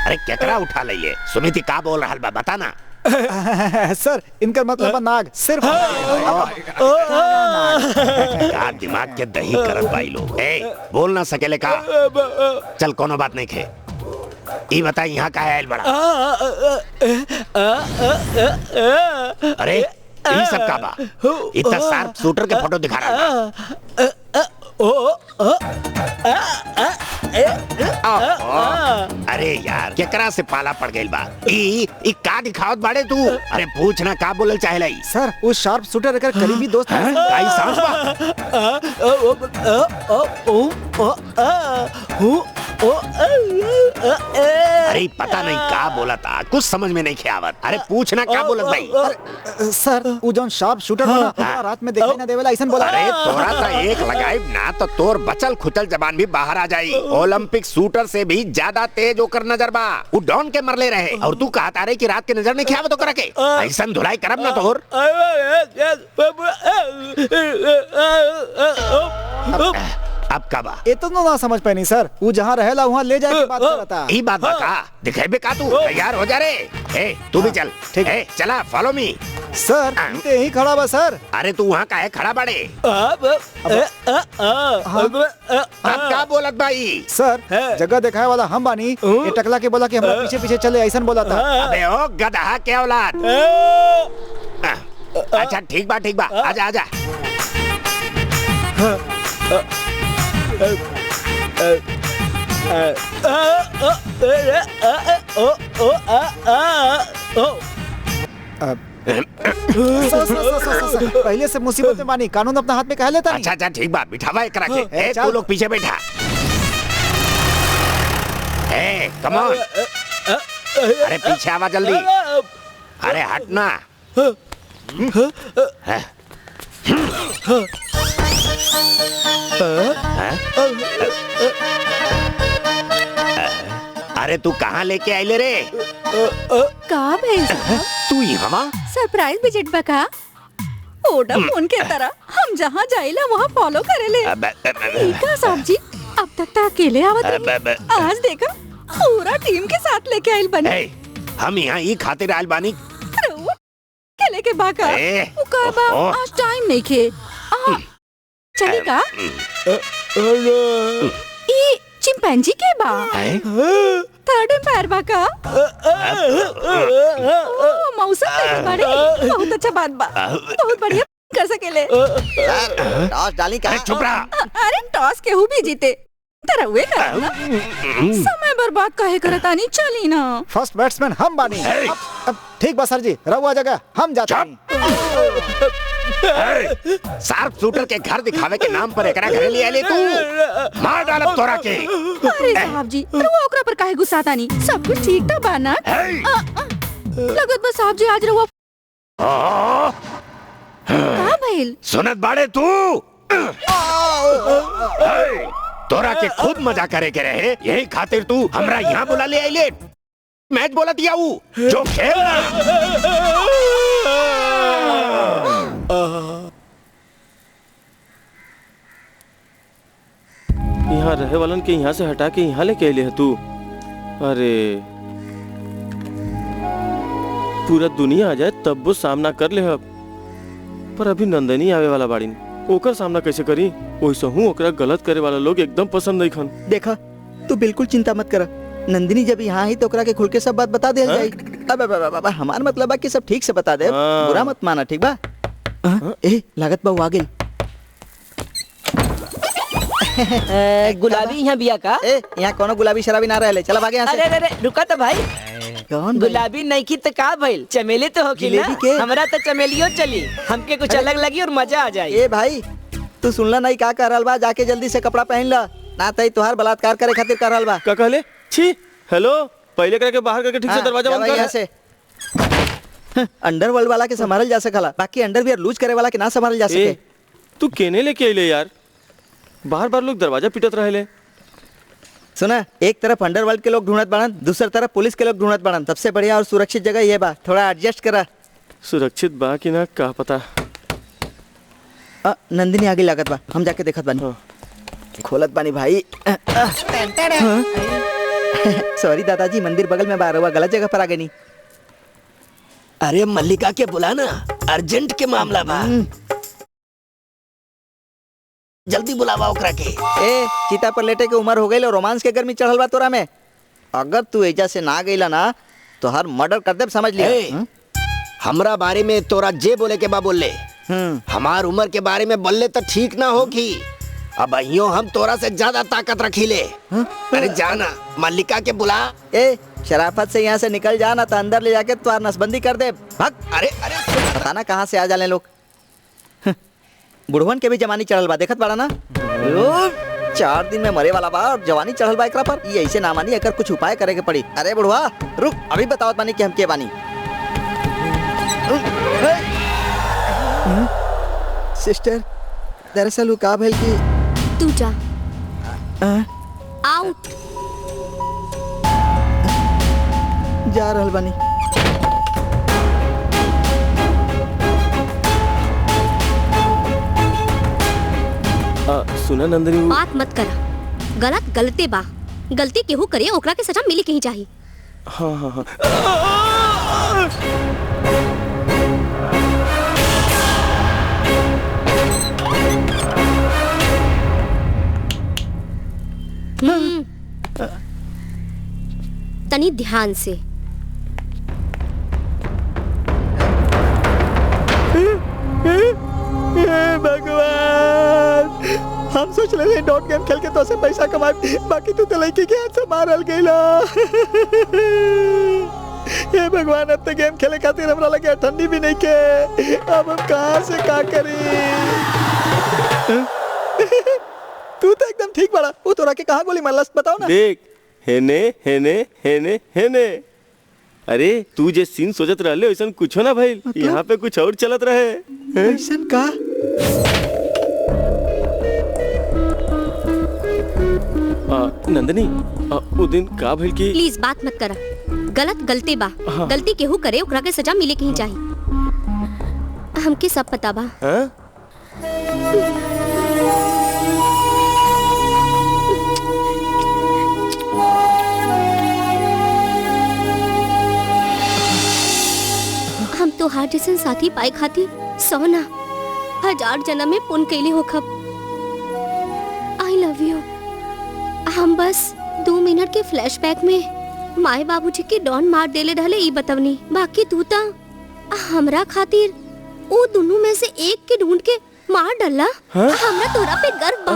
अरे केकरा उठा लइए? सुमिति का बोल रहा बा बता ना। सर इनका मतलब नाग सिर्फ का दिमाग के दही करत बाई लोग। बोल ना सकेले का? चल कोनो बात नहीं खे। ई बता यहाँ का आयल बड़ा? अरे ई सब का बा? इतना शार्प शूटर के फोटो दिखा रहा बा। अरे यार केकरा से पाला पड़ गइल बा? ई का दिखावत बाड़े तू? अरे पूछना का बोलल चाहेला? सर वो शार्प शूटर एकर करीबी दोस्त है। काई सांस बा? अरे पता नहीं का बोला था, कुछ समझ में नहीं आवत। अरे पूछना का बोलत भाई? सर वो जौन शार्प शूटर बना रात में दिखाई ना देवेला ऐसा बोला। अरे तोरा सा एक लगाइब ना तो तोर बचल खुचल जबान भी बाहर आ जाई। ओलंपिक शूटर से भी ज्यादा तेज होकर नजर बा। वो डॉन के मरले रहे और तू कहता रहे कि रात के नजर नहीं खियावत ओकरा के। ऐसा धुलाई करब ना तोर। अब का बा? ये तो ना समझ पाई नहीं सर। वो जहाँ रहेला वहाँ ले जाके बात करता। ई बात बता, दिखेबे का तू? तैयार हो जा रे। ए तू भी चल। ठीक है चला, फॉलो मी। सर यही खड़ा बा सर। अरे तू वहाँ का है खड़ा बड़े? अब क्या बोलत भाई? सर जगह दिखाए वाला हम बानी, ये टकला के बोला कि हमरा पीछे पीछे चले, ऐसा बोला था। अबे ओ गधा के औलाद। अच्छा ठीक बा आजा आजा। पहले से मुसीबत में बानी, कानून अपना हाथ में कह लेता। अच्छा ठीक बा, बिठावा एकरा के। तू लोग पीछे बैठा। Come on. अरे पीछे आवा जल्दी। अरे हटना। अरे तू कहाँ लेके आइले रे? का भेज? तू यहाँ? सरप्राइज विजिट बका। वोडाफोन के तरह हम जहाँ जाइला वहाँ फॉलो करेले। का साहब जी अब तक तो अकेले आवत रही, आज देखा पूरा टीम के साथ लेके आइल बनी। हम यहाँ ही खातिर आइल बानी। खेले के बाका आज टाइम नहीं खे। चलेगा? ई चिंपैंजी के बा। थर्ड एम्पायर बा का? मौसम नहीं बड़े, बहुत अच्छा बात बा, बहुत बढ़िया कर सकेले। टॉस डाली का? चुप रहा। अरे टॉस केहू भी जीते, तरह हुए का ना। समय बर्बाद काहे करतानी, चली ना। फर्स्ट बैट्समैन हम बानी। अब ठीक बा सर जी, रहुआ जगह हम जाते हैं। शार्प शूटर के घर दिखावे के नाम पर एकरा घरे ले आले तू। मार डालब तोरा के। अरे साहब जी, रहुआ ओकरा पर काहे गुस्सातानी? सब कुछ ठीक तो बा ना? लगत बा साहब जी आज रहुआ का भइल? सुनत बाड़े तू? तोरा के खुद मजा करे के रहे, यही खातिर तू हमरा यहाँ बुला ले आइले। मैच बोला दिया वो जो खेल। यहाँ रहे वालन के यहाँ से हटा के यहाँ लेके आइले है तू। अरे पूरा दुनिया आ जाए तब वो सामना कर ले अब, पर अभी नंदनी आवे वाला बाड़ी, ओकर सामना कैसे करी? वैसे हूँ ओकरा गलत करे वाला लोग एकदम पसंद नहीं खन। देखा, तू बिल्कुल चिंता मत कर। नंदिनी जब यहाँ आई तो ओकरा के खुल के सब बात बता दे जाई। अब हमार मतलब बा कि सब ठीक से बता दे, बुरा मत माना, ठीक बा? ए लागत बा वो आ गई। गुलाबी यहाँ बिया का? यहाँ कोनो गुलाबी शराबी ना रहले, चला भागे यहाँ से। अरे रुका तो भाई, कौन गुलाबी नहीं की तो का भइल? चमेली तो होगी ना? हमरा तो चमेलियो चली, हमके कुछ अलग लगी और मजा आ जाए। ए भाई, तू सुनला नहीं का कर रहल बा? जाके जल्दी से कपड़ा पहन ला, ना तई तुहार बलात्कार करे खातिर कर रहल बा। का कहले? छी, हेलो, पहले करके बाहर करके ठीक से दरवाजा बंद कर। यहाँ से अंडरवर्ल्ड वाला के संभाल जा सकला, बाकी अंडरवियर लूज करे वाला के ना संभाल जा सके। तू केने लेके आइले यार? बार बार लोग दरवाजा पिटत रहेले। सुना, एक तरफ अंडरवर्ल्ड के लोग ढूंढत बाड़न, दूसरी तरफ पुलिस के लोग ढूंढत बाड़न। सबसे बढ़िया और सुरक्षित जगह ये बा, थोड़ा एडजस्ट करा। सुरक्षित बा कि ना का पता। नंदिनी आगे लागत बा, हम जाके देखत बानी। खोलत बानी भाई। सॉरी दादाजी, मंदिर बगल में बा, रहुआ गलत जगह पर आ गई। अरे मल्लिका के बुलाना, अर्जेंट के मामला बा। जल्दी बुलावा ओकरा के। ए चीता पर लेटे के उम्र हो गई और रोमांस के गर्मी चढ़ल बा तोरा में। अगर तू एजा से ना गईला ना तो हर मर्डर कर दे, समझ लिया। हमरा बारे में तोरा जे बोले के बा बोल ले। हमार उम्र के बारे में बोल ले तो ठीक ना होगी। अब अहियो हम तोरा से ज्यादा ताकत रखी ले। अरे जाना, मल्लिका के बुला। ए शराफत से यहाँ से निकल जाना तो अंदर ले जाके तुम्हार नसबंदी कर दे। भाग। अरे अरे पता ना कहाँ से आ जाने लोग। बुढ़वन के भी जवानी चढ़ल बा, देखत बाड़ा ना? 4 दिन में मरे वाला बा और जवानी चढ़ल बा एकरा पर। ये ऐसे ना मानी, एकर कुछ उपाय करे के पड़ी। अरे बुढ़वा रुक, अभी बतावत बानी कि हम के बानी। सिस्टर, दरअसल वो का भइल कि तू जा। आउट। जा रहल बानी। सुना नंदनी, बात मत करा, गलत गलते बा। गलती केहू करे ओकरा के सजा मिली कहीं चाहिए। हाँ हाँ हाँ। तनी ध्यान से। भगवान, हम सोच रहे डॉट गेम खेल के तो से पैसा कमाए, बाकी तू तो लड़की के हाथ से मारल गईला। हे भगवान, अब तो गेम खेले खातिर हमरा लगे ठंडी भी नहीं के। अब हम कहाँ से का करी? तू तो एकदम ठीक बड़ा। वो तोरा के कहाँ गोली मारलस बताओ ना। देख, हेने हेने हेने हेने। अरे तू जे सीन सोचत रहले वैसन कुछ ना भाई, यहाँ पे कुछ और चलत रहे। वैसन का? नंदनी, वो दिन का भइल की? प्लीज बात मत करा, गलत गलती बा। गलती केहू करे ओकरा के सजा मिले कहीं चाहिए। हमके सब पता बा। हम तो हार जैसन साथी पाए खातिर 100 ना 1000 जन्म में पुण्य कैली होखब। I love you. हम बस 2 मिनट के फ्लैशबैक में माए बाबूजी के डॉन मार देले रहले ई बतवनी। बाकी तू ता हमरा खातिर वो दोनों में से एक के ढूंढ के मार डला। हमरा तोरा पे गर्व बा।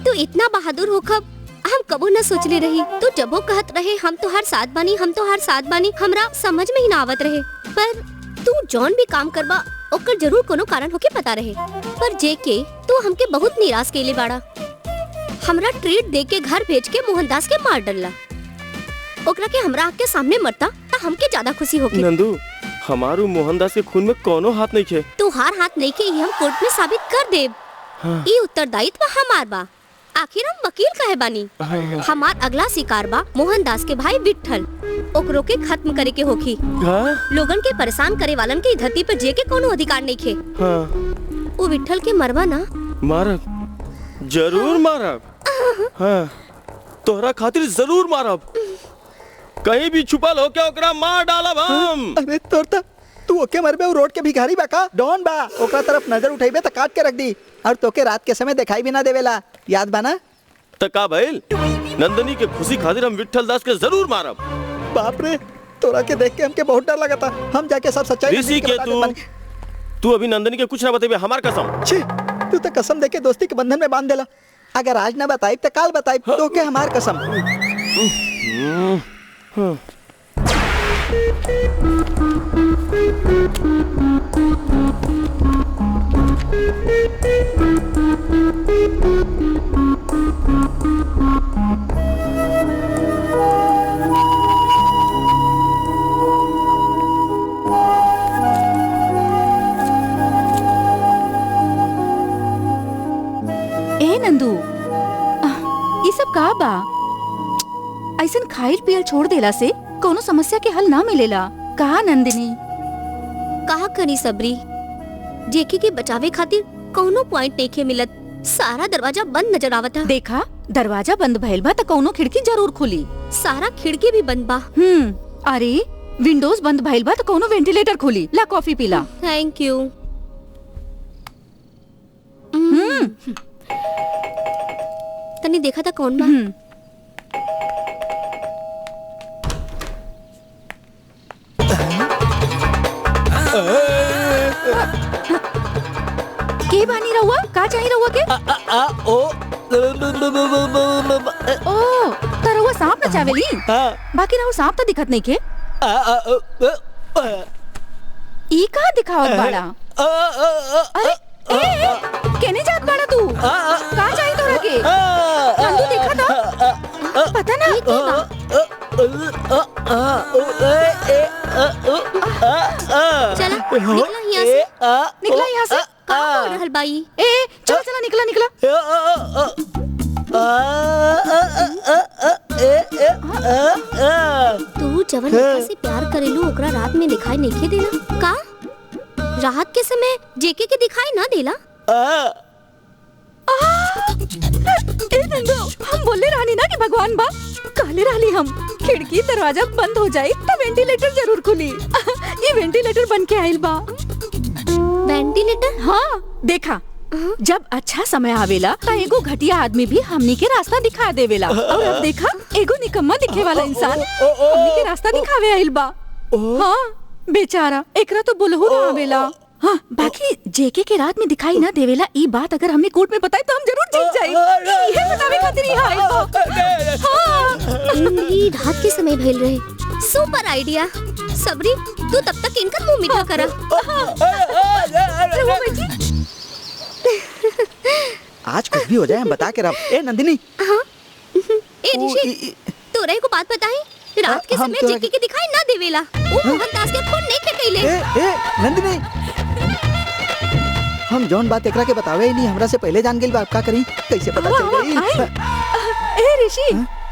तू इतना बहादुर हो खब हम कबो न सोचले रही। तू जबो कहत रहे हम तो हर साथ बानी, हम तो हर साथ बानी, हमरा समझ में ही ना आवत रहे। पर तू जॉन भी काम करबा ओकर जरूर कोनो कारण होके पता रहे। पर जेके तू हमके बहुत निराश केले बाड़ा। हमरा ट्रीट दे के घर भेज के मोहनदास के मार डला। ओकरा के हमरा आँख के सामने मरता त हमके ज्यादा खुशी होगी। नंदू हमारू मोहनदास के खून में कोनो हाथ नहीं खे। तू हार हाथ नहीं के ये हम कोर्ट में साबित कर देब। ये उत्तरदायित्व हमार बा। आखिर हम वकील कहे बानी। हमार अगला शिकार बा मोहनदास के भाई विट्ठल। ओकरो के खत्म करे के होखी। लोगन के परेशान करे वालन के धरती पर जे के कोनो अधिकार नहीं खे। वो विट्ठल के मरवा ना। मारब, जरूर मारब। हाँ, तोहरा खातिर जरूर मारब। कहीं भी छुपल हो क्या ओकरा मार डालब हम। अरे तोरता तू ओके मरबे और रोड के भिखारी बा का? डॉन बा। ओकरा तरफ नजर उठाइबे त काट के रख दी और तोके रात के समय दिखाई भी ना देवेला। याद बा ना? त का भइल? नंदनी के खुशी खातिर हम विट्ठल दास के जरूर मारब। बाप रे, तोरा के देख के हमके बहुत डर लगा था। हम जाके सब सच्चाई ऋषि के तू अभी नंदनी के कुछ ना बतेबे हमार कसम। छी, तू तो कसम देके दोस्ती के बंधन में बांध देला। अगर आज ना बताइब त काल बताइब। तोके हमार कसम। ए नंदू, ये सब का बा? ऐसन खाइल पियल छोड़ देला से कोनो समस्या के हल ना मिलेला। कहा नंदिनी? कहा करी सबरी, जेके के बचावे खातिर कोनो पॉइंट नहीं के मिलत। सारा दरवाजा बंद नजर आवता। देखा, दरवाजा बंद भइल बा त कोनो खिड़की जरूर खुली। सारा खिड़की भी बंद बा। अरे विंडोज बंद भइल बा त कोनो वेंटिलेटर खुली। ला कॉफी पीला। Thank you. तनी देखा था कौन बा? के बानी रहुआ? का चाहिए रहुआ के? ओ, त रहुआ सांप नचावेली? बाकी रहुआ सांप त दिखत नहीं के। ई का दिखावत बाड़ा? अरे ए, केने जात बाड़ा तू? का चाहिए तोरा के? नंदू देखा था? पता ना। चला निकला यहाँ से। निकला यहाँ से। कहाँ बोल रहल बाई? ए चला चला निकला निकला। तू जवन लड़का से प्यार करेलू ओकरा रात में दिखाई नहीं के देला का? रात के समय जेके के दिखाई ना देला? ए नंदू, हम बोले रहनी ना कि भगवान बा। कहले रहली हम खिड़की दरवाजा बंद हो जाए तो वेंटिलेटर जरूर खुली। ये वेंटिलेटर बन के आइल बा। वेंटिलेटर? हाँ, देखा जब अच्छा समय आवेला तो एगो घटिया आदमी भी हमनी के रास्ता दिखा देवेला। और अब देखा एगो निकम्मा दिखे वाला इंसान हमनी के रास्ता दिखावे आइल बा। हाँ बेचारा, एकरा तो बुलहु ना आवेला। हाँ, बाकी जेके के रात में दिखाई ना देवेला ई बात अगर हमने कोर्ट में बताई तो हम जरूर जीत जाए। ये बतावे खातिर ही आइल बा। हाँ। ई रात के समय भइल रहे। Super idea. सबरी तू तब तक इनका मुंह मीठा करा। आज कुछ भी हो जाए हम बता के रब। ए नंदिनी। हाँ? ए ऋषि, तोरा को बात बताई? रात के समय जेके के दिखाई ना देवेला। वो मोहनदास के फोन नहीं के कइले। ए नंदिनी, हम जौन बात एकरा के बतावे ही नहीं, हमरा से पहले जान गेल बा। का करी? कैसे पता चल गई? ए ऋषि,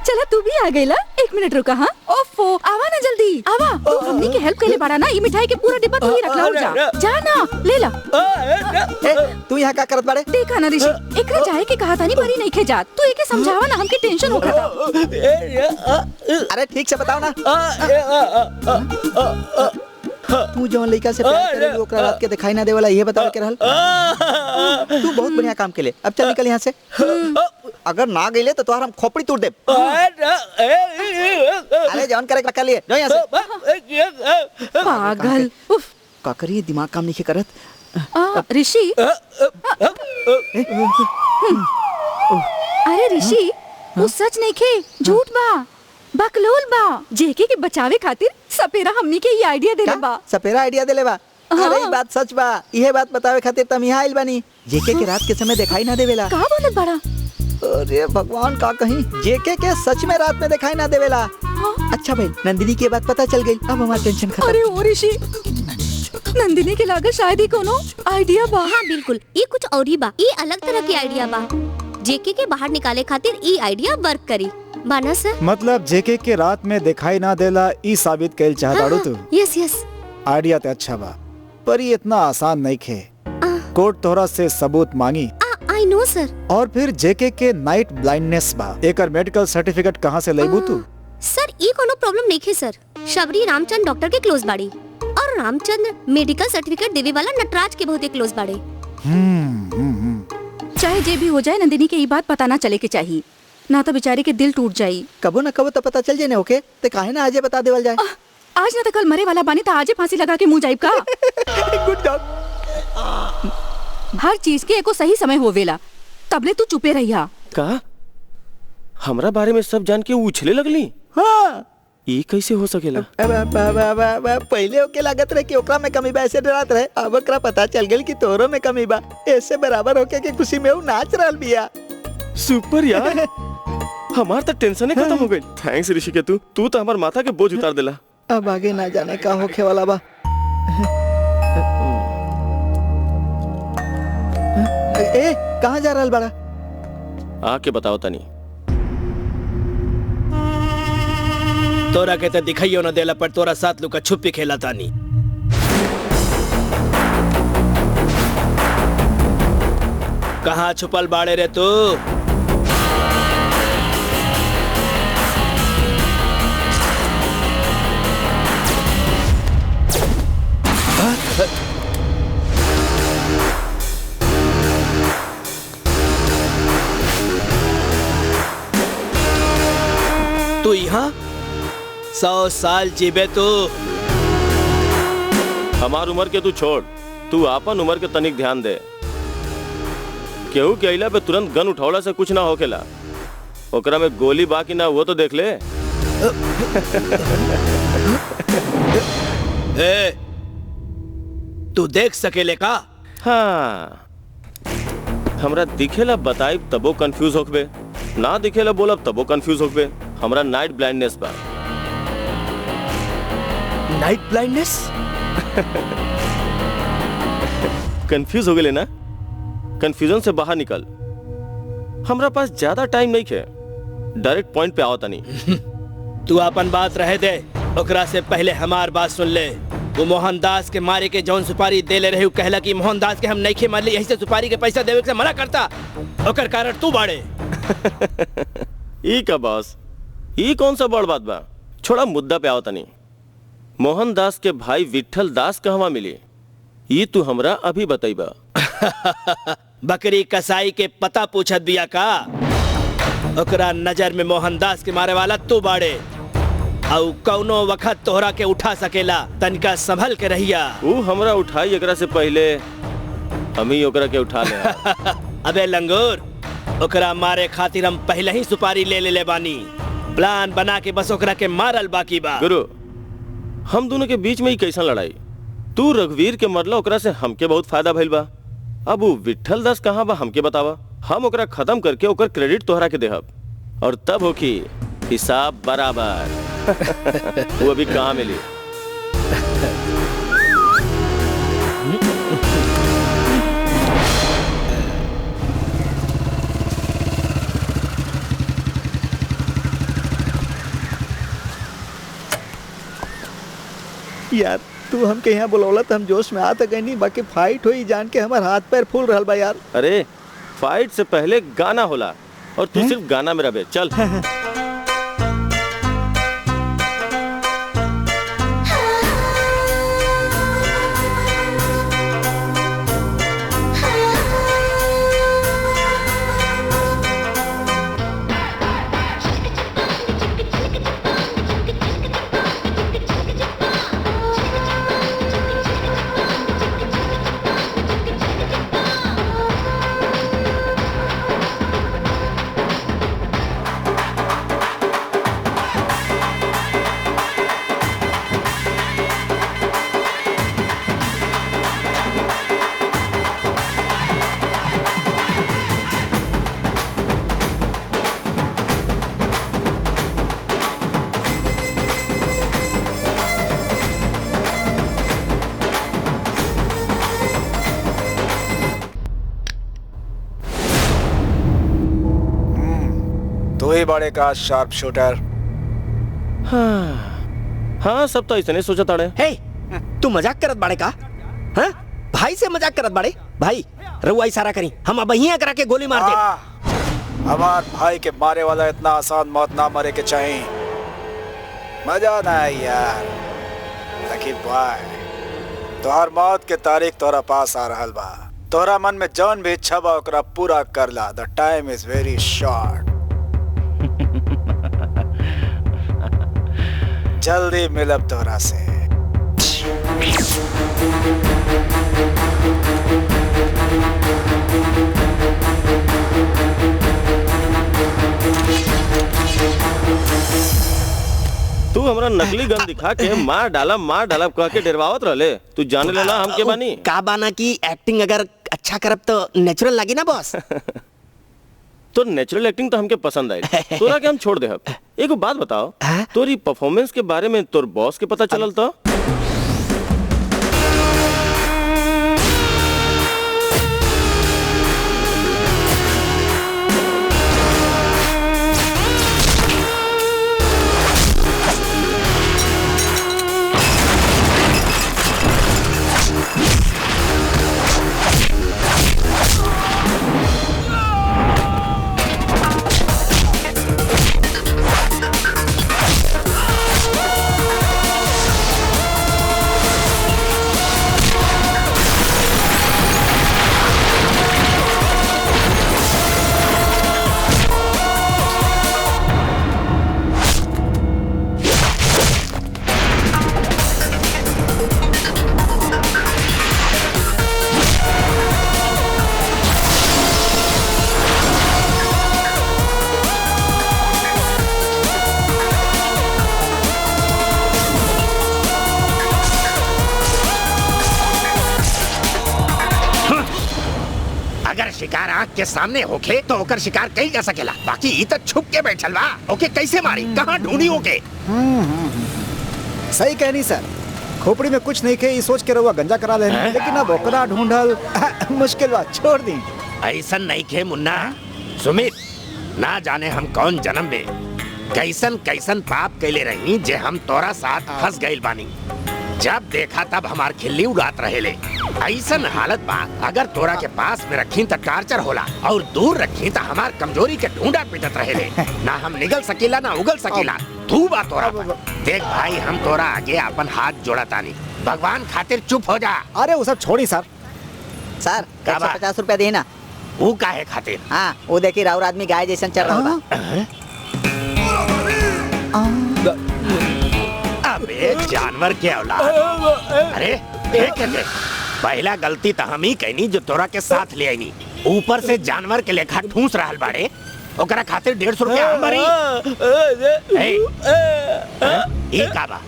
चला तू भी आ गईला। एक मिनट रुका। हाँ, ओफो, आवा ना जल्दी आवा। तू हमनी के हेल्प कइले बाड़ा ना। ई मिठाई के पूरा डिब्बा तू ही रख ला। जा ना, ले ला। तू यहाँ का करत बाड़े? देखा ना ऋषि, एकरा जाए के कहा था नहीं, बारी नहीं खे जात। तू एके समझावा ना, हमके टेंशन होखा था। अरे ठीक से बताओ ना। तू जौन लड़का से प्यार करेलू ओकरा रात के दिखाई ना देवाला ये बतावे के रहल। तू बहुत बढ़िया काम केले। अब चल निकल यहाँ से। अगर ना गईले तो तोहार हम खोपड़ी तोड़ दे। अरे जॉन करे कर लिए जो यहाँ से। पागल। उफ। का करिए दिमाग काम नहीं करत। ऋषि। अरे ऋषि वो सच नहीं खे, झूठ बा, बकलोल बा। जेके के बचावे खातिर सपेरा हमनी के ये आइडिया देले बा। सपेरा आइडिया देले बा। अरे ये बात सच बा। यह बात बतावे खातिर तुम यहाँ आइल बानी। जेके के रात के समय दिखाई ना देवेला। का बोलत बड़ा? अरे भगवान का कहीं जेके के सच में रात में दिखाई ना देवेला। अच्छा भाई नंदिनी की बात पता चल गई, अब हमारा टेंशन खत्म। अरे ओ ऋषि नंदिनी के लागत शायद ही कोनो आइडिया बा। हाँ बिल्कुल, ये कुछ और ही बा। ये अलग तरह की आइडिया बा। जेके के बाहर निकाले खातिर ये आइडिया वर्क करी बाना सर। मतलब जेके के रात में दिखाई ना देला ई साबित कैल चाहताड़ू तू? Yes yes. आइडिया तो अच्छा बा, पर ये इतना आसान नहीं खे। कोर्ट तोहरा से सबूत मांगी। आई नो सर। और फिर जेके के नाइट ब्लाइंडनेस बा, एकर मेडिकल सर्टिफिकेट कहाँ से लेबू तू? सर ये कोनो प्रॉब्लम नहीं है सर। शबरी रामचंद्र डॉक्टर के क्लोज बाड़ी और रामचंद्र मेडिकल सर्टिफिकेट देवे वाला नटराज के बहुत क्लोज बाड़े। चाहे जे भी हो जाए नंदिनी के ये बात पता ना चले के चाहिए, ना तो बेचारी के दिल टूट जाई। कबो ना कबो तो पता चल जाए। ओके ते काहे ना आजे बता देवल जाए। आज ना तो कल मरे वाला बानी, तो आजे फांसी लगा के मुंह जाइब का। Good dog. हर चीज के एको सही समय होवेला, तबले तू चुपे रहिया। का हमरा बारे में सब जान के उछले लगली? हाँ ये कैसे हो सकेला? पहले ओके लागत रहे कि ओकरा में कमी बा, ऐसे डरात रहे। अब ओकरा पता चल गई कि तोरो में कमी बा, ऐसे बराबर होके के खुशी में वो नाच रहल बिया। सुपर यार, हमार तो टेंशन ही खत्म हो गई। थैंक्स ऋषि के तू तो हमार माथा के बोझ उतार देला। अब आगे ना जाने का होखे वाला बा। ए कहाँ जा रहल बड़ा? आके बताओ तनी। तोरा के तो दिखाइयो न देला, पर तोरा साथ लुका छुपी खेला तानी। कहाँ छुपल बाड़े रे तू? तू यहाँ 100 साल जीबे तू। हमार उम्र के तू छोड़, तू आपन उम्र के तनिक ध्यान दे। केहू के अइला पे तुरंत गन उठौला से कुछ ना होखेला। ओकरा में गोली बाकी ना वो तो देख ले। ए, तू देख सकेले का? हाँ, हमरा दिखेला बताइब तबो कंफ्यूज होखबे, ना दिखेला बोलब तबो कंफ्यूज होखबे। हमरा नाइट ब्लाइंडनेस बा। Night blindness? कंफ्यूज हो गए ना? कंफ्यूजन से बाहर निकल। हमरा पास ज्यादा टाइम नहीं है, डायरेक्ट पॉइंट पे आओ तनी। तू अपन बात रहे दे, ओकरा से पहले हमार बात सुन ले। वो मोहनदास के मारे के जौन सुपारी दे ले रहे, कहला कि मोहनदास के हम नहीं खे मारली, यही से सुपारी के पैसा देवे से मना करता। ओकर कारण तू बाड़े। ई का बॉस, ई कौन सा बड़ बात बा? छोड़ा मुद्दा पे आओ तनी। मोहनदास के भाई विठल दास कहवा मिली, ये तू हमरा अभी बताइबा। बकरी कसाई के पता पूछत बिया का? ओकरा नजर में मोहनदास के मारे वाला तू बाड़े, और कौनो वक्त तोहरा के उठा सकेला। तनिका संभल के रहिया। वो हमरा उठाई एकरा से पहले हम ही ओकरा के उठा ले। अबे लंगूर, ओकरा मारे खातिर हम पहले ही सुपारी ले बानी। प्लान बना के बस ओकरा के मारल बाकी बा। गुरु, हम दोनों के बीच में ही कैसा लड़ाई? तू रघुवीर के मरला, ओकरा से हमके बहुत फायदा भइल बा। अब वो विठल दास कहाँ बा हमके बतावा। हम ओकरा खत्म करके ओकर क्रेडिट तोहरा के देहब, और तब हो कि हिसाब बराबर। वो अभी कहाँ मिली? यार तू हमके यहाँ बुलौला तो हम जोश में आ तो गई नहीं, बाकी फाइट हुई जान के हमार हाथ पैर फूल रहल बा यार। अरे फाइट से पहले गाना होला, और तू सिर्फ गाना में रहे। चल। ही बड़े का शार्प शूटर। हाँ सब तो ऐसे नहीं सोचा ताड़े। हे तू मजाक करत बाड़े का? हाँ भाई से मजाक करत बाड़े? भाई रउआ इशारा करी, हम अब यहीं करा के गोली मार दे। हमार भाई के मारे वाला इतना आसान मौत ना मरे के चाहिए। मजा ना है यार। रकीब भाई तोहर मौत के तारीख तोरा पास आ रहल बा। तोरा मन में जौन भी इच्छा बा ओकरा पूरा कर ला। द टाइम इज वेरी शॉर्ट। जल्दी मिलब तोरा से। तू हमरा नकली गन दिखा के मार डाला कह के डरवावत रहले। तू जाने लेला हम के बानी का बाना की एक्टिंग अगर अच्छा करब तो नेचुरल लगी ना बॉस। तो नेचुरल एक्टिंग तो हमके पसंद आई। तोरा के हम छोड़ दे। एगो बात बताओ, तोरी परफॉर्मेंस के बारे में तोर बॉस के पता चलल तो? शिकार आँख के सामने होखे तो ओकर शिकार कहीं जा सकेला। बाकी ई तक छुप के बैठल बा। ओके कैसे मारी, कहाँ ढूंढी ओके? सही कहनी सर। खोपड़ी में कुछ नहीं खे, ये सोच के रहुआ गंजा करा ले। लेकिन अब ओकरा ढूंढल मुश्किल बा, छोड़ दी। ऐसा नहीं खे मुन्ना सुमित, ना जाने हम कौन जन्म में कैसन कैसन पाप कैले रही जे हम तोरा साथ फंस गइल बानी। जब देखा तब हमार खिल्ली उड़ात रहेले। ऐसन हालत बा अगर तोरा के पास में रखी तो टार्चर होला और दूर रखी तो हमार कमजोरी के ढूंढा पीटत रहेले। ना हम निगल सकेला ना उगल सकेला। तू बा तोरा पर। देख भाई हम तोरा आगे अपन हाथ जोड़ा तानी, भगवान खातिर चुप हो जा। अरे वो सब छोड़ी सर। सर 150 रुपया देना। वो काहे खातिर? हाँ वो देखी राउर आदमी गाय जैसन चल रहा बा। अबे जानवर के औलाद। अरे देख पहला गलती तो हम ही कहनी जो तोरा के साथ ले आईनी। ऊपर से जानवर के लेखा ठूस रहल बाड़े। ओकरा खातिर 150 रुपया हमारी। ई का बा?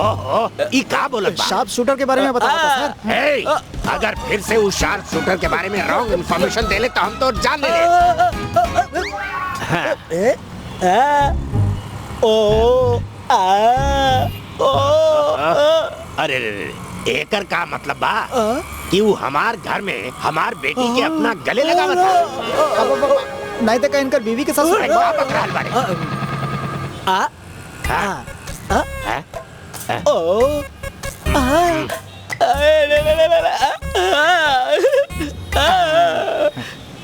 ओहो ई का बोलत बा? शार्प शूटर के बारे में बताओ सर। ए अगर फिर से उस शार्प शूटर के बारे में रॉन्ग इन्फॉर्मेशन दे ले तो हम तो जान ले। अरे एकर का मतलब बा कि वो हमार घर में हमार बेटी के अपना गले लगावत है। नहीं तो कहीं इनकर बीवी के साथ पकड़ाल बाड़े।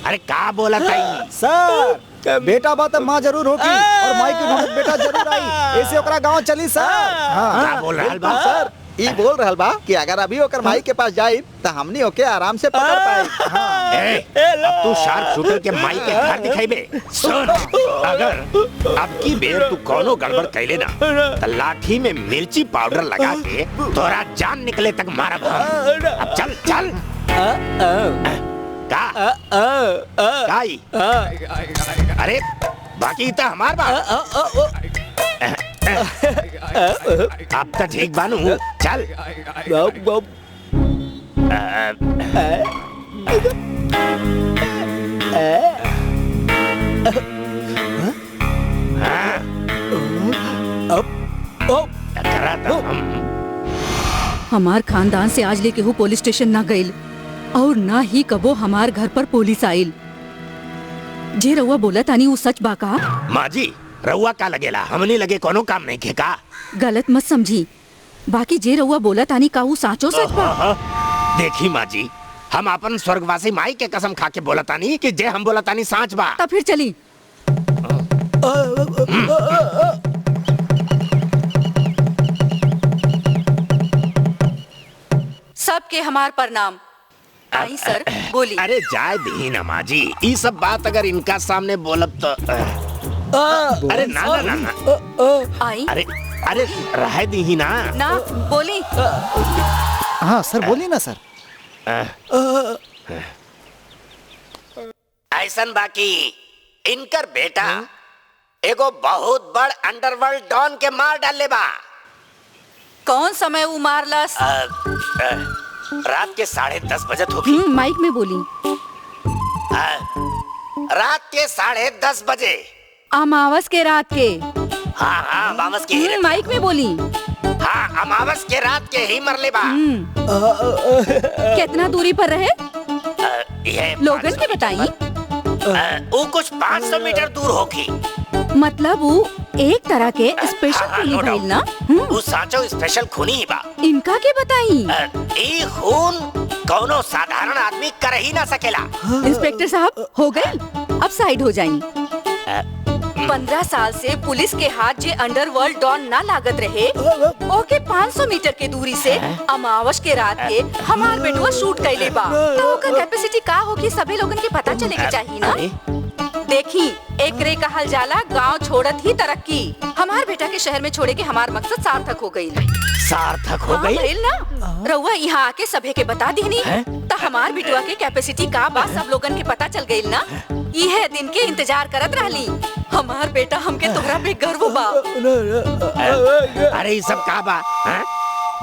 अरे का बोला था सर? बेटा बात माँ जरूर होगी और माई की ढूंढत बेटा जरूर आई। ऐसे ओकरा गांव चली सर। क्या बोल रहल बा सर? ई बोल रहल बा कि अगर अभी ओकर माई के पास जाई तो हमनी ओके आराम से पकड़ पाई। अब तू शार्प शूटर के माई के घर दिखाइबे। सुन, अगर अब की बेर तू कोनो गड़बड़ कैले ना तो लाठी में मिर्ची पाउडर लगा के तोरा जान निकले तक मारब हम। अब चल चल। का काई? अरे बाकी तो हमार बात। अब तो ठीक बानू, चल। हमार खानदान से आज लेके हूँ पुलिस स्टेशन ना गइल और ना ही कबो हमार घर पर पुलिस आइल। जे रउआ बोला तानी वो सच बा का? माँ जी रउआ का लगेला हमनी लगे कोनो काम नहीं खे का? गलत मत समझी, बाकी जे रउआ बोला तानी का वो साचो सच बा? देखी माँ जी, हम अपन स्वर्गवासी माई के कसम खा के बोला तानी कि जे हम बोला तानी सांच बा। तब फिर चली। सबके हमार प्रणाम। आई सर बोली। अरे जाए दी ना माँ जी, ये सब बात अगर इनका सामने बोलब तो अरे ना ना ना, ना। आई। अरे अरे रह दी ही ना। ना बोली। हाँ सर बोलिए ना सर। ऐसन बाकी इनकर बेटा एगो बहुत बड़ अंडरवर्ल्ड डॉन के मार डाले बा। कौन समय वो मारलस? रात के 10:30 बजे होगी। माइक में बोली। रात के 10:30 बजे। अमावस के रात के। हाँ हाँ अमावस के ही। माइक में बोली। हाँ अमावस के रात के ही मरले बा। कितना दूरी पर रहे? ये लोगन के बताई। वो कुछ 500 मीटर दूर होगी। मतलब वो एक तरह के स्पेशल खूनी भइल ना? वो साचो स्पेशल खूनी ही बा। इनका के बताई? ये खून कौनो साधारण आदमी कर ही ना सकेला। इंस्पेक्टर साहब हो गए, अब साइड हो जाई। 15 साल से पुलिस के हाथ जे अंडरवर्ल्ड डॉन ना लागत रहे, ओके 500 मीटर के दूरी से अमावस के रात के हमार बेटुआ शूट कैले बा। तो ओकर कैपेसिटी का होगी सबे लोगन के पता चले के चाहिए ना। देखी एकरे कहल जाला गांव छोड़त ही तरक्की। हमार बेटा के शहर में छोड़े के हमार मकसद सार्थक हो गई। सार्थक हो गई ना? रउआ यहाँ आके सभे के बता दीनी तो हमार बिटुआ के कैपेसिटी का बा सब लोगन के पता चल गई ना। यह दिन के इंतजार करत रहली। हमार बेटा हमके तोहरा पे गर्व बा। अरे ये सब का बा?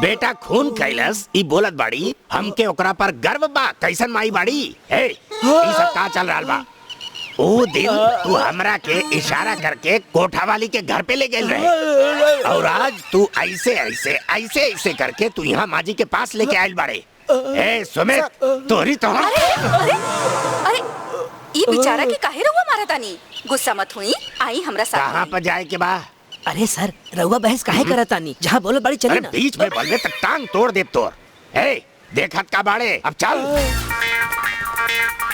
बेटा खून कैलस ई बोलत बाड़ी, हमके ओकरा पर गर्व बा। कैसन माई बाड़ी? ए ये सब का चल रहा बा? वो दिन तू हमरा के इशारा करके कोठा वाली के घर पे ले गए रहे, और आज तू ऐसे ऐसे ऐसे ऐसे करके तू यहाँ माजी के पास लेके आयल बाड़े। ए सुमित तोरी तो। अरे ये बेचारा के काहे रउआ मारा तानी? गुस्सा मत हुई, आई हमरा साथ। कहाँ पर जाए के बा? अरे सर रउआ बहस काहे करत तानी? जहाँ बोलो बड़ी चली ना। बीच में बोलबे तक टांग तोड़ दे तोर। ए देखत का बाड़े, अब चल।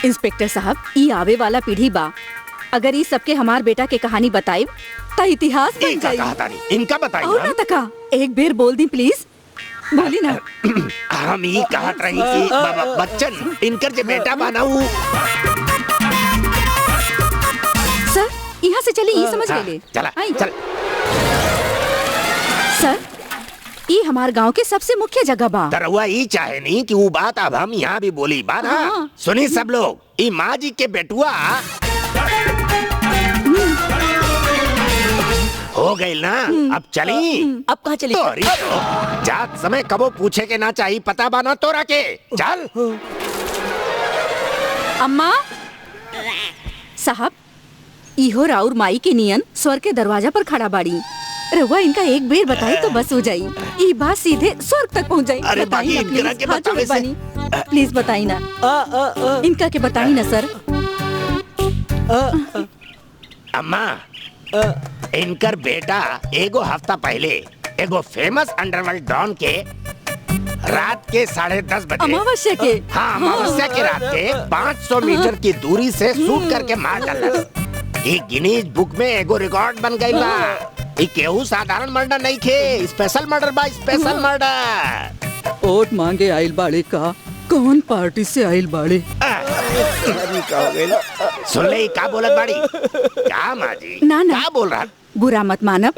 इंस्पेक्टर साहब ये आवे वाला पीढ़ी बा, अगर ये सबके हमार बेटा के कहानी बताई तो इतिहास बन जाई। इनका बताई और ना तका एक बेर बोल दी प्लीज, बोली ना। हम ये कहत रही कि बच्चन इनकर जे बेटा बनाऊ। सर यहाँ से चली, ये समझ गए। चला चल। सर ये हमार गांव के सबसे मुख्य जगह बा। दरवा ये चाहे नहीं कि वो बात अब हम यहाँ भी बोली बा ना। सुनी सब लोग, ई माँ जी के बेटुआ हो गई ना। अब चली। अब कहाँ चली? तो जात समय कबो पूछे के ना चाहिए, पता बाना तोरा के। चल। अम्मा साहब इहो राउर माई के नियन स्वर्ग के दरवाजा पर खड़ा बाड़ी। रउआ इनका एक बेर बताई तो बस हो जाई, ये बात सीधे स्वर्ग तक पहुंच जाई। अरे बताई ना इनकरा के प्लीज, बतावे से। प्लीज बताई ना। इनका के बताई ना सर। अम्मा इनकर बेटा एगो हफ्ता पहले एगो फेमस अंडरवर्ल्ड डॉन के रात के 10:30 बजे अमावस्या के। हाँ अमावस्या के रात के 500 मीटर की दूरी से शूट करके मार डाला। ये गिनीज बुक में एगो रिकॉर्ड बन गई बा। ये केहू साधारण मर्डर नहीं खे, स्पेशल मर्डर बा, स्पेशल मर्डर। वोट मांगे आइल बाड़े का? कौन पार्टी से आइल बाड़े? सुन ले का बोलत बाड़ी? क्या माजी? ना ना क्या बोल रहा? बुरा मत मानब,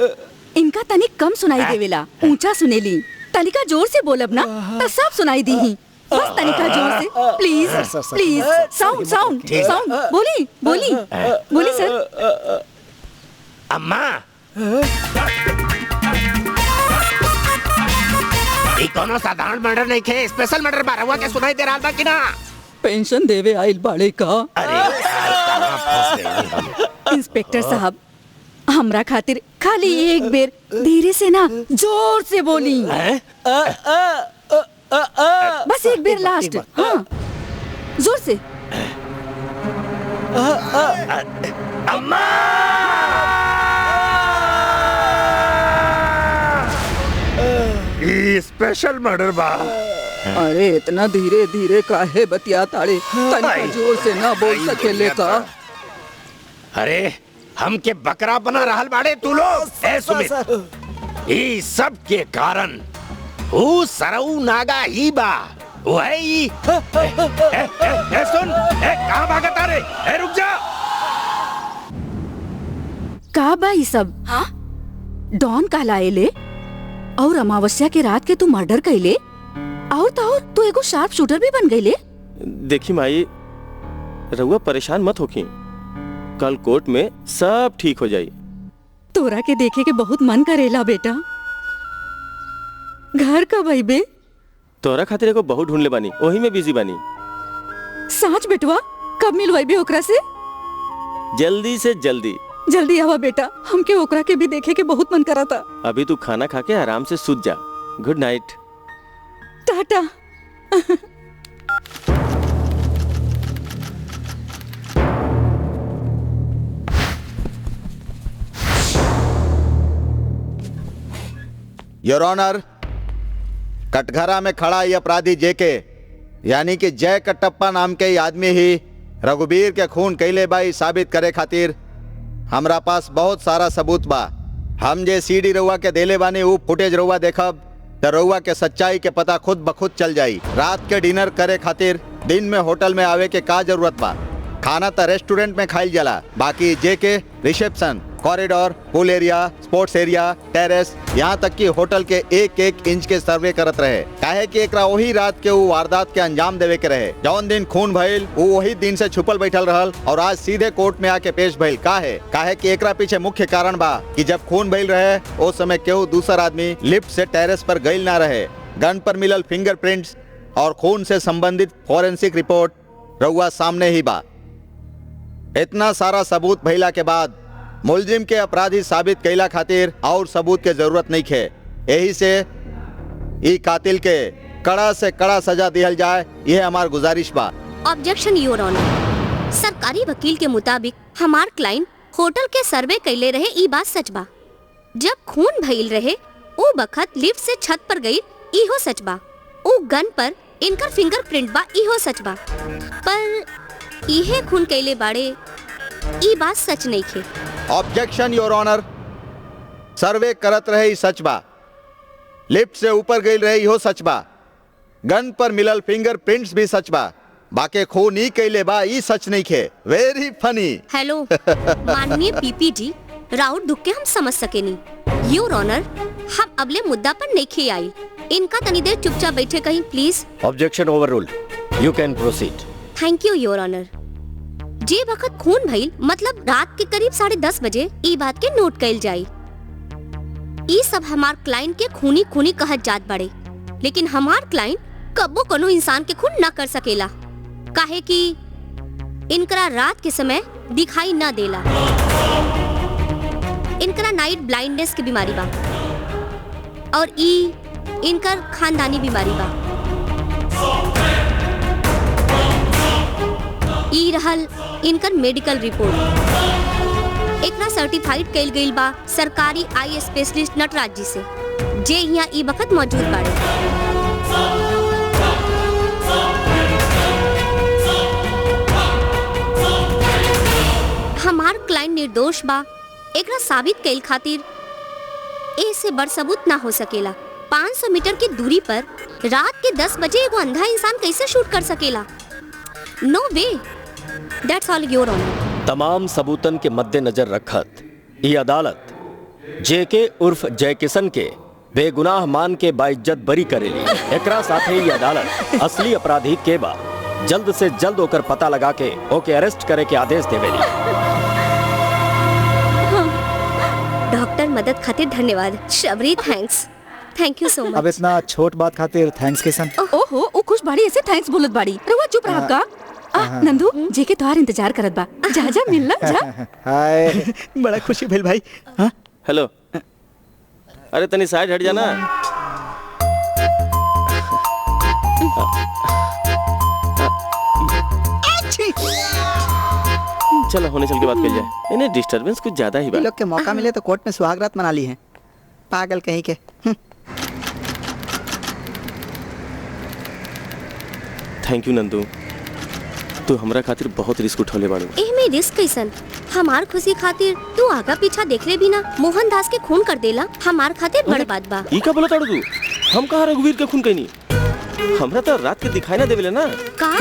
इनका तनिक कम सुनाई देवेला, ऊंचा सुनेली। तनिका जोर से बोलब ना तो सब सुनाई दी ही। बस तनिका जोर से please please. Sound sound sound. बोली बोली बोली सर। अम्मा ये कोनो साधारण मर्डर नहीं खे, स्पेशल मर्डर बा। रउआ के सुनाई दे रहा था कि ना? पेंशन देवे आइल बाड़े का? अरे कहाँ फंस गए हम। इंस्पेक्टर साहब हमरा खातिर खाली एक बेर धीरे से ना जोर से बोली। बस एक बेर लास्ट। हाँ जोर से। अम्मा स्पेशल मर्डर बा। अरे इतना धीरे धीरे काहे बतिया ताड़े, तनिका जोर से ना बोल सकेले का? अरे हमके बकरा बना रहल बाड़े तू लोग। ए सुमित, ई सब के कारण ऊ सरऊ नागा ही बा। वही सुन, कहाँ भागत आ रे? रुक जा। का बा ई सब? हाँ? डॉन कहलाएले और अमावस्या के रात के तू मर्डर कैले और तू एगो शार्प शूटर भी बन गईले। देखी माई, रउआ परेशान मत होखी, कल कोर्ट में सब ठीक हो जाई। तोरा के देखे के बहुत मन करेला बेटा। घर कब आइबे? तोरा खातिर एगो बहुत ढूंढले बानी, वही में बिजी बानी। साच बेटवा, कब मिलवाइबे ओकरा से? जल्दी से जल्दी। जल्दी आवा बेटा, हमके ओकरा के भी देखे के बहुत मन करा था। अभी तू खाना खा के आराम से सूत जा। Good night. Tata. Your honour, कटघरा में खड़ा ये अपराधी जेके यानी कि जय कटप्पा नाम के आदमी ही रघुबीर के खून कैले बाई साबित करे खातिर हमरा पास बहुत सारा सबूत बा। हम जे सीडी रउआ के देले बानी ऊ फुटेज रउआ देखब त रउआ के सच्चाई के पता खुद बखुद चल जाई। रात के डिनर करे खातिर दिन में होटल में आवे के का जरूरत बा? खाना त रेस्टोरेंट में खाइल जाला, बाकी जेके रिसेप्शन, कॉरिडोर, पूल एरिया, स्पोर्ट्स एरिया, टेरेस, यहाँ तक कि होटल के एक एक इंच के सर्वे करत रहे। काहे कि एकरा वही रात के वो वारदात के अंजाम देवे के रहे। जौन दिन खून भइल वो वही दिन से छुपल बैठल रहल और आज सीधे कोर्ट में आके पेश भइल। काहे कि एकरा पीछे मुख्य कारण बा कि जब खून भइल रहे उस समय केहू दूसरा आदमी लिफ्ट से टेरेस पर गइल ना रहे। गन पर मिलल फिंगरप्रिंट्स और खून से संबंधित फॉरेंसिक रिपोर्ट रउआ सामने ही बा। इतना सारा सबूत भइला के बाद मुलजिम के अपराधी साबित कैला खातिर और सबूत के जरूरत नहीं है। यही से ई कातिल के कड़ा से कड़ा सजा दिहल जाए, यह हमार गुजारिश बा। Objection your honour. सरकारी वकील के मुताबिक हमार क्लाइंट होटल के सर्वे कैले रहे, ई बात सच बा। जब खून भइल रहे वो बखत लिफ्ट से छत पर गई, इहो सच बा। वो गन पर इनकर फिंगरप्रिंट बा, इहो सच बा। पर इहे खून कैले बाड़े, ई बात सच नहीं खे। Objection your honour. सर्वे करत रहे सच बा, लिफ्ट से ऊपर गई रहे हो सच बा, गन पर मिलल फिंगरप्रिंट्स भी सच बा, बाकी खून ही कैले बा ई सच नहीं खे। वेरी फनी। हेलो माननीय पीपी जी, राउत दुख के हम समझ सके नहीं। योर ऑनर, हम अगले मुद्दा पर नहीं खे आई। इनका तनी देर चुपचाप बैठे कहीं please. Objection overruled, you can proceed. Thank you your honour. जे वक्त खून भइल मतलब रात के करीब 10:30 बजे ई बात के नोट कैल जाई। ई सब हमार क्लाइंट के खूनी खूनी कहत जात बड़े, लेकिन हमार क्लाइंट कबो कोनो इंसान के खून न कर सकेला, काहे कि इनकरा रात के समय दिखाई न देला। इनकरा नाइट ब्लाइंडनेस की बीमारी बा और ई इनकर खानदानी बीमारी बा। ई रहल इनकर मेडिकल रिपोर्ट। एकरा सर्टिफाइड कैल गइल बा सरकारी आई स्पेशलिस्ट नटराज जी से, जे यहाँ ई वक्त मौजूद बाड़े। हमार क्लाइंट निर्दोष बा, एकरा साबित कैल खातिर ऐसे बड़ सबूत ना हो सकेला। 500 मीटर की दूरी पर रात के 10 बजे एगो अंधा इंसान कैसे शूट कर सकेला? नो वे। That's all your honor। तमाम सबूतन के मद्देनजर रखत ये अदालत जेके उर्फ जय किशन के बेगुनाह मान के बाइज्जत बरी करेली। एकरा साथे ये अदालत असली अपराधी के बा जल्द से जल्द ओकर पता लगा के ओके अरेस्ट करे के आदेश देवेली। डॉक्टर मदद खातिर धन्यवाद। Shabari thanks. Thank you so much. अब इतना छोट बात खातिर थैंक्स किशन। ओहो, ओ खुश बाड़ी ऐसे थैंक्स बोलत बाड़ी। रुआ चुप रह आपका। नंदू जे के तोहार इंतजार करत बा, जा जा मिलना जा। हाय बड़ा खुशी भेल भाई। हाँ हेलो, अरे तनी साइड हट जाना। चलो होने चल के बात कर जाए। इन्हें डिस्टरबेंस कुछ ज्यादा ही ये बा। लोग के मौका मिले तो कोर्ट में सुहागरात मना ली है, पागल कहीं के। थैंक यू नंदू, तू हमरा खातिर बहुत रिस्क उठौले बाड़ू। एमे रिस्क कैसन? हमार खुशी खातिर तू आगा पीछा देखले भी ना मोहनदास के खून कर देला, हमार खातिर बड़ बात बा। ई का बोला ताड़ू तू? हम कहाँ रघुवीर के खून कईनी? हमरा तो रात के दिखाई ना देवेले ना। का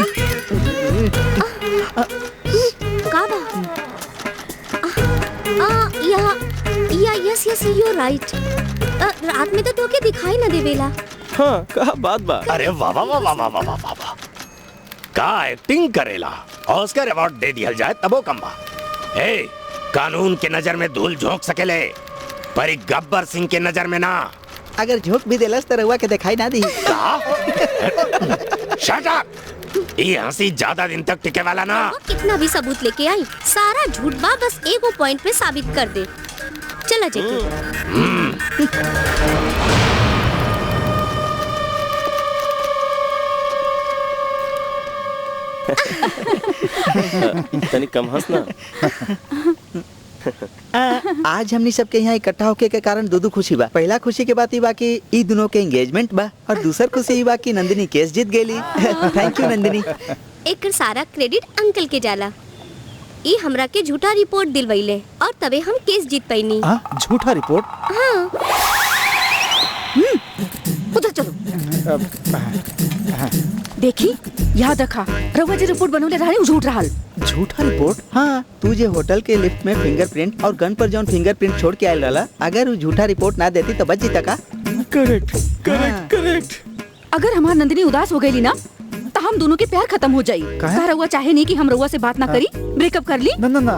का बा? Yes you are right. रात में तो तोके दिखाई ना देवेला। हाँ, का बात बा। अरे वाह वाह वाह वाह वाह वाह वाह वाह, का एक्टिंग करेला। ऑस्कर अवार्ड दे दिया जाए तबो कम बा। ए, कानून के नजर में धूल झोंक सकेले, पर एक गब्बर सिंह के नजर में ना। अगर झोंक भी देलस तो रहुआ के दिखाई ना दी। Shut up! ये हंसी ज्यादा दिन तक टिके वाला ना। कितना भी सबूत लेके आई, सारा झूठ बा, बस एगो पॉइंट पे साबित कर दे। चला जेके। तनी कम हंस ना। आज हमनी सबके यहाँ इकट्ठा होके के कारण दो खुशी बा। पहला खुशी के बात ई बा कि ई दोनों के एंगेजमेंट बा, और दूसर खुशी ई बा कि नंदिनी केस जीत गेली। Thank you Nandini. एक सारा क्रेडिट अंकल के जाला। ई हमरा के झूठा रिपोर्ट दिलवैले और तबे हम केस जीत पैनी। झूठा रिपोर्ट? हाँ। उधर चलो। देखी, याद रखा, रउआ जे रिपोर्ट बनवले रहा उ झूठ रहल। झूठा रिपोर्ट? हाँ, तू जे होटल के लिफ्ट में फिंगरप्रिंट और गन पर जौन फिंगरप्रिंट छोड़ के आयल रहला, अगर वो झूठा रिपोर्ट ना देती तो बच जीता का? Correct correct correct. अगर हमार नंदिनी उदास हो गई ना तो हम दोनों के प्यार खत्म हो जाई। का रउआ चाहे नहीं कि हम रउआ से बात ना करी, ब्रेकअप कर ली? ना ना ना,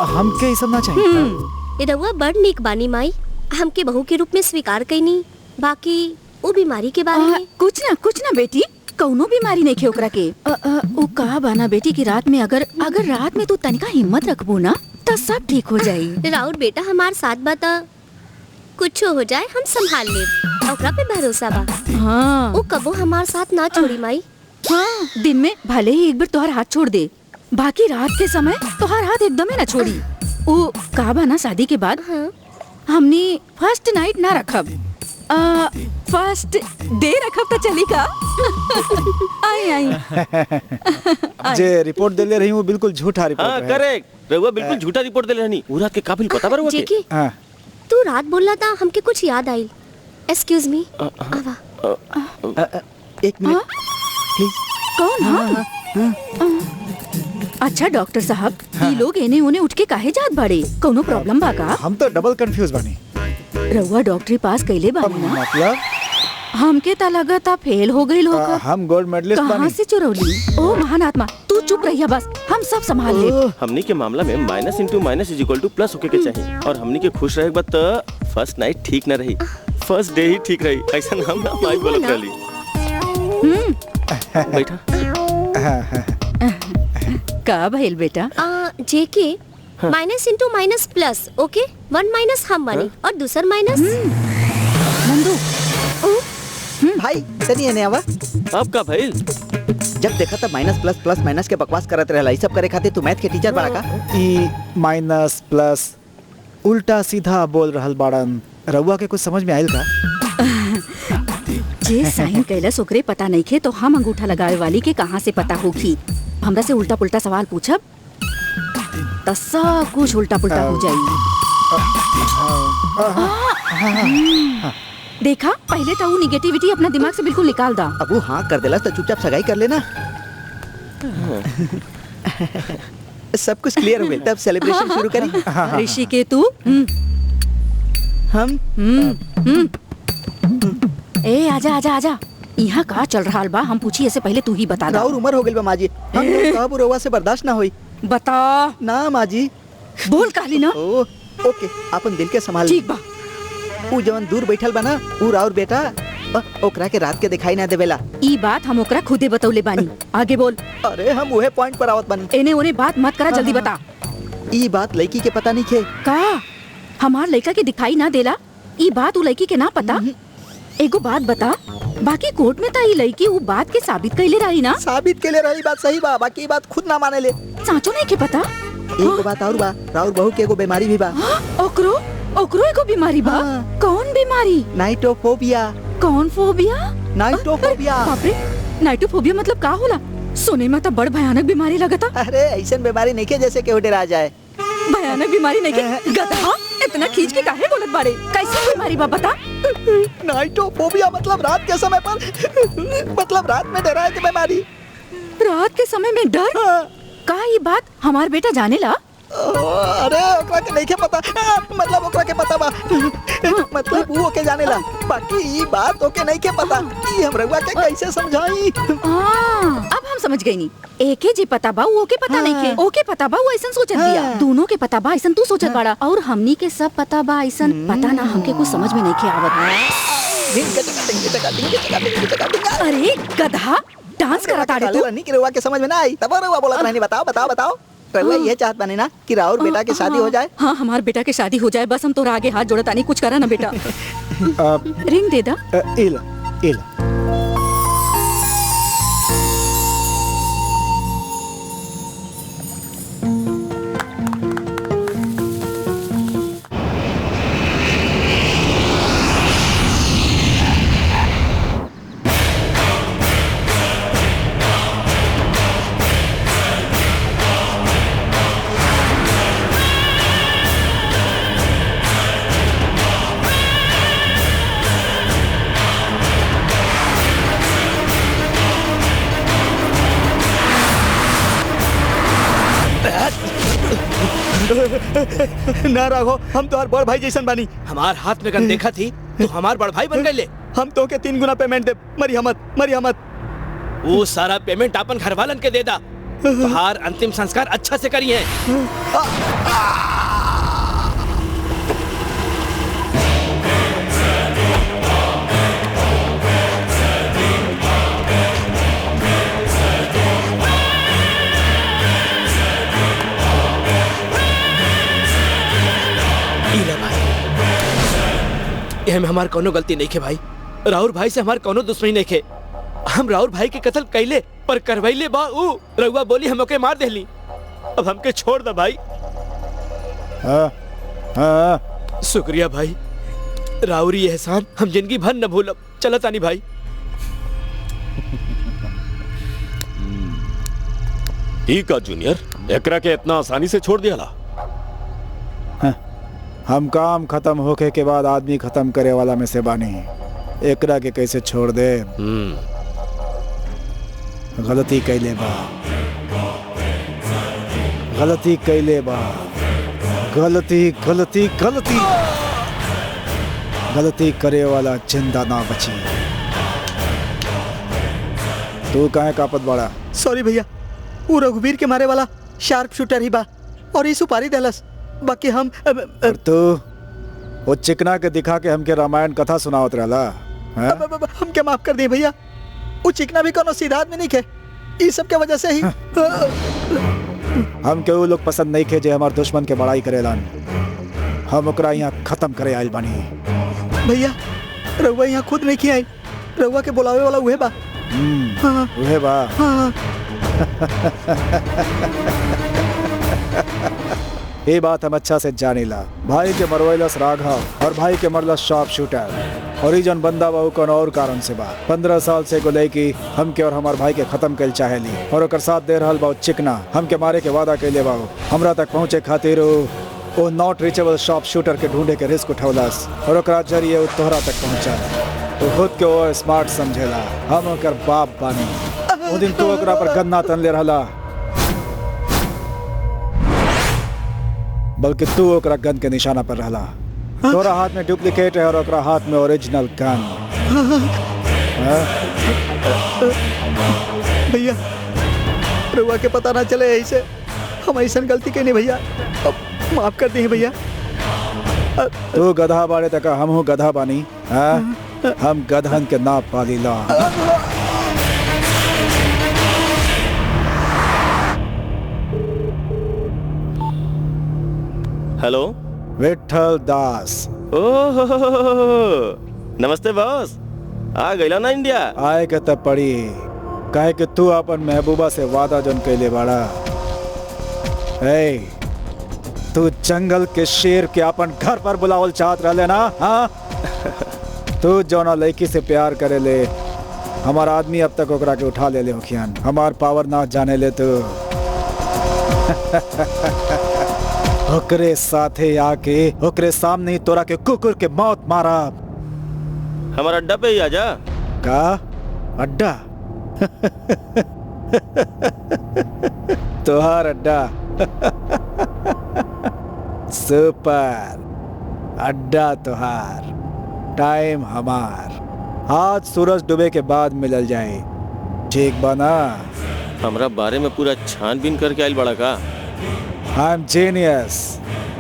हमके ई सब ना चाहिए। रउआ बड़ नीक बानी माई, हमके बहू के रूप में स्वीकार कईनी। बाकी वो बीमारी के बारे में कुछ ना बेटी, कौनो बीमारी नहीं खे ओकरा के। ओ का बाना बेटी की रात में अगर रात में तू तनिका हिम्मत रखबू ना तो सब ठीक हो जाई। राउर बेटा हमार साथ बता, कुछ हो जाए हम संभाल लेब, ओकरा पे भरोसा बा। हाँ, वो कबो हमार साथ ना छोड़ी माई। हाँ, दिन में भले ही एक बार तोहर हाथ छोड़ दे, बाकी रात के समय तोहर हाथ एकदम ना छोड़ी। ओ का बाना शादी के बाद हमनी फर्स्ट नाइट ना रखब, फर्स्ट डे रखब तो चली का? आई जे रिपोर्ट देले रही वो बिल्कुल झूठा रिपोर्ट है। करेक्ट, रउआ बिल्कुल झूठा रिपोर्ट देले रहनी। पूरा के काबिल पता बा रउआ के? जेकी, तू रात बोला था, हमके कुछ याद आई। एक्सक्यूज मी, आवा। एक मिनट प्लीज। कौन? हाँ? अच्छा डॉक्टर साहब, ये लोग एने ओने उठ के काहे जात बाड़े? कोनो प्रॉब्लम बा का? हम तो डबल कंफ्यूज बानी। रउआ डॉक्टरी पास कइले बानी ना? मतलब हमके ता लगता फेल हो गई लोग। हम गोल्ड मेडलिस्ट बानी। कहाँ से चुरौली? ओ महान आत्मा, तू चुप रहिया बस, हम सब संभाल ले। हमनी के मामला में minus into minus is equal to plus होके के चाहिए, और हमनी के खुश रहे बत फर्स्ट नाइट ठीक न रही, फर्स्ट डे ही ठीक रही। ऐसा हम ना माई बोलत रहली। बैठा। का भइल बेटा? जेके, माइनस इंटू माइनस प्लस, ओके? वन माइनस हम बनी और दूसर माइनस नंदू। भाई तनी एने आवा। अब का भइल? जब देखा था माइनस प्लस प्लस माइनस के बकवास करत रहला, ई सब करे खातिर तू मैथ के टीचर बड़ा का? ई माइनस प्लस उल्टा सीधा बोल रहल बाड़न। रउआ के कुछ समझ में आइल का? जे साइन कैलस ओकरे पता नहीं खे तो हम अंगूठा लगावे वाली के कहाँ से पता होगी? हमरा से उल्टा पुल्टा सवाल पूछब तो सब कुछ उल्टा पुल्टा हो जाई। देखा, पहले तो वो निगेटिविटी अपना दिमाग से बिल्कुल निकाल दा। अब वो हाँ कर देला तो चुपचाप सगाई कर लेना। सब कुछ क्लियर हो गया, तब सेलिब्रेशन शुरू करी। ऋषि के तू हम ए आजा आजा आजा, यहाँ का चल रहा बा? हम पूछी ऐसे पहले तू ही बता दा। और उम्र हो गई बा माजी, हम कब रउआ से बर्दाश्त ना होई। बता ना माजी। बोल कहली ना। ओके, अपन दिल के संभाल। ठीक बा। ऊ जवन दूर बैठल बा ना, ऊ राउर बेटा, ओकरा के रात के दिखाई ना देवेला। ई बात हम ओकरा खुदे बतौले बानी। आगे बोल। अरे हम वही पॉइंट पर आवत बानी। एने ओने बात मत करा, जल्दी बता। ई बात लड़की के पता नहीं खे का? हमार लड़का के दिखाई ना देला, ई बात उ लड़की के ना पता? एगो बात बता, बाकी कोर्ट में ता ई लड़की वो बात के साबित कइले रही ना? साबित कइले रही, बात सही बा, बाकी बात खुद ना माने ले। साचो नहीं के पता? एक बात और बा, राउर बहू के एगो बीमारी भी बा। ओकरो ओकरो एगो बीमारी बा? कौन बीमारी? नाइटोफोबिया। कौन फोबिया? नाइटोफोबिया। बाप रे, नाइटोफोबिया मतलब का होला? सुने में तो बड़ भयानक बीमारी लगता। अरे ऐसा बीमारी नहीं के जैसे केहू डरा जाए। भयानक बीमारी नहीं के? गधा, इतना खींच के काहे बोलत बाड़े? कैसी बीमारी बा बता? नाइटोफोबिया मतलब रात के समय पर मतलब रात में डराए की बीमारी। रात के समय में डर? का ये बात हमार बेटा जाने ला? अरे ओकरा के नहीं के पता, मतलब ओकरा के पता बा, मतलब वो के जाने ला, बाकी ये बात ओके नहीं के पता कि हम रउआ के कैसे समझाई। अब हम समझ गई नी। एके जे पता बा वो के पता नहीं के, ओके पता बा वो ऐसन सोचत दिया, दोनों के पता बा ऐसन तू सोचत बाड़ा, और हमनी के सब पता बा ऐसन पता ना हमके कुछ समझ में नहीं के आवत। अरे गधा, डांस करत आड़े तू? नहीं कि रउआ के समझ में ना आई, तब रउआ बोलत रहनी। बताओ बताओ बताओ, रउआ ये चाहत बानी ना कि राउर बेटा की शादी हो जाए? हाँ, हमार बेटा की शादी हो जाए, बस हम तोरा आगे हाथ जोड़त आनी, कुछ करा ना बेटा। रिंग दे दा। इला इला। ना राघो, हम तो बड़ भाई जैसन बानी। हमार हाथ में गन देखा थी तो हमार बड़ भाई बन गए। हम तो के 3 गुना पेमेंट दे, मरी हमत। वो सारा पेमेंट अपन घर वालन के दे दा, बाहर अंतिम संस्कार अच्छा से करिए। में हमार कोनो गलती नहीं के भाई, राहुल भाई से हमार कोनो दुश्मनी नहीं के। हम राहुल भाई के कत्ल कैले पर करवैले बा ऊ रउआ बोली हम ओके मार देली। अब हमके छोड़ दे भाई। शुक्रिया भाई, राउरी एहसान हम जिंदगी भर न भूलब। चलत आनी भाई। ठीक है जूनियर, एकरा के इतना आसानी से छोड़ दिया? हम काम खत्म होके के बाद आदमी खत्म करे वाला में से बानी, एकरा के कैसे छोड़ दे? गलती कैले बा, गलती कैले बा, गलती गलती गलती गलती करे वाला जिंदा ना बची। तू काहे कापत बाड़ा? सॉरी भैया, वो रघुवीर के मारे वाला शार्प शूटर ही बा और ये सुपारी देलस, बाकी हम तो वो चिकना के दिखा के हमके रामायण कथा सुनावत रहला। हमके माफ कर दिए भैया, वो चिकना भी कोनो सीधा आदमी नहीं खे, इस सब के वजह से ही हम केहू लोग पसंद नहीं खे जे हमार दुश्मन के बड़ाई करेलन। हम ओकरा यहाँ खत्म करे आइल बानी। भैया रउआ यहाँ खुद नहीं की आई, रउआ के बुलावे वाला उहे बा। उहे बा। ये बात हम अच्छा से जानीला। भाई के मरवैलस राघव और भाई के मरलस शार्प शूटर, और जन बंदा बा कौन और कारण से बा। 15 साल से को लेकी हमके और हमार भाई के खत्म कर चाहेली, और ओकर साथ दे रहल बा चिकना। हमके मारे के वादा कैले बा, हमरा तक पहुँचे खातिर वो नॉट रीचेबल शार्प शूटर के ढूंढे के रिस्क उठौलस, और ओकरा जरिए तोहरा तक पहुँचा। तो खुद के वो स्मार्ट समझेला, हम ओकर बाप बानी। वो दिन तो ओकरा पर गन्ना तनले रहला, बल्कि तू ओकरा गन के निशाना पर रहला। तोरा हाथ में डुप्लीकेट है और ओकरा हाथ में ओरिजिनल गन। भैया रउआ के पता ना चले ऐसे, हम ऐसा गलती के नहीं भैया, अब माफ कर दी भैया। तू गधा बाड़े तक हम हूँ गधा बानी। हम गधन के ना पालीला। हेलो, विठल दास। ओह नमस्ते बॉस, आ गइला ना इंडिया? आए के तब पड़ी, काहे कि तू अपन महबूबा से वादा जन कैले बाड़ा। तू जंगल के शेर के अपन घर पर बुलावल चाहत रहले ना? हाँ तू जौना लड़की से प्यार करे ले, हमार आदमी अब तक ओकरा के उठा ले होखियन। हमार पावर ना जाने ले तो ओकरे साथे आके ओकरे सामने ही तोरा के कुकुर के मौत मारा। हमारा अड्डा पे ही आजा। का अड्डा? तोहार अड्डा? सुपर अड्डा तोहार, टाइम हमार। आज सूरज डूबे के बाद मिलल जाए, ठीक बा ना? हमरा बारे में पूरा छानबीन करके आइल बड़ा का? I am genius,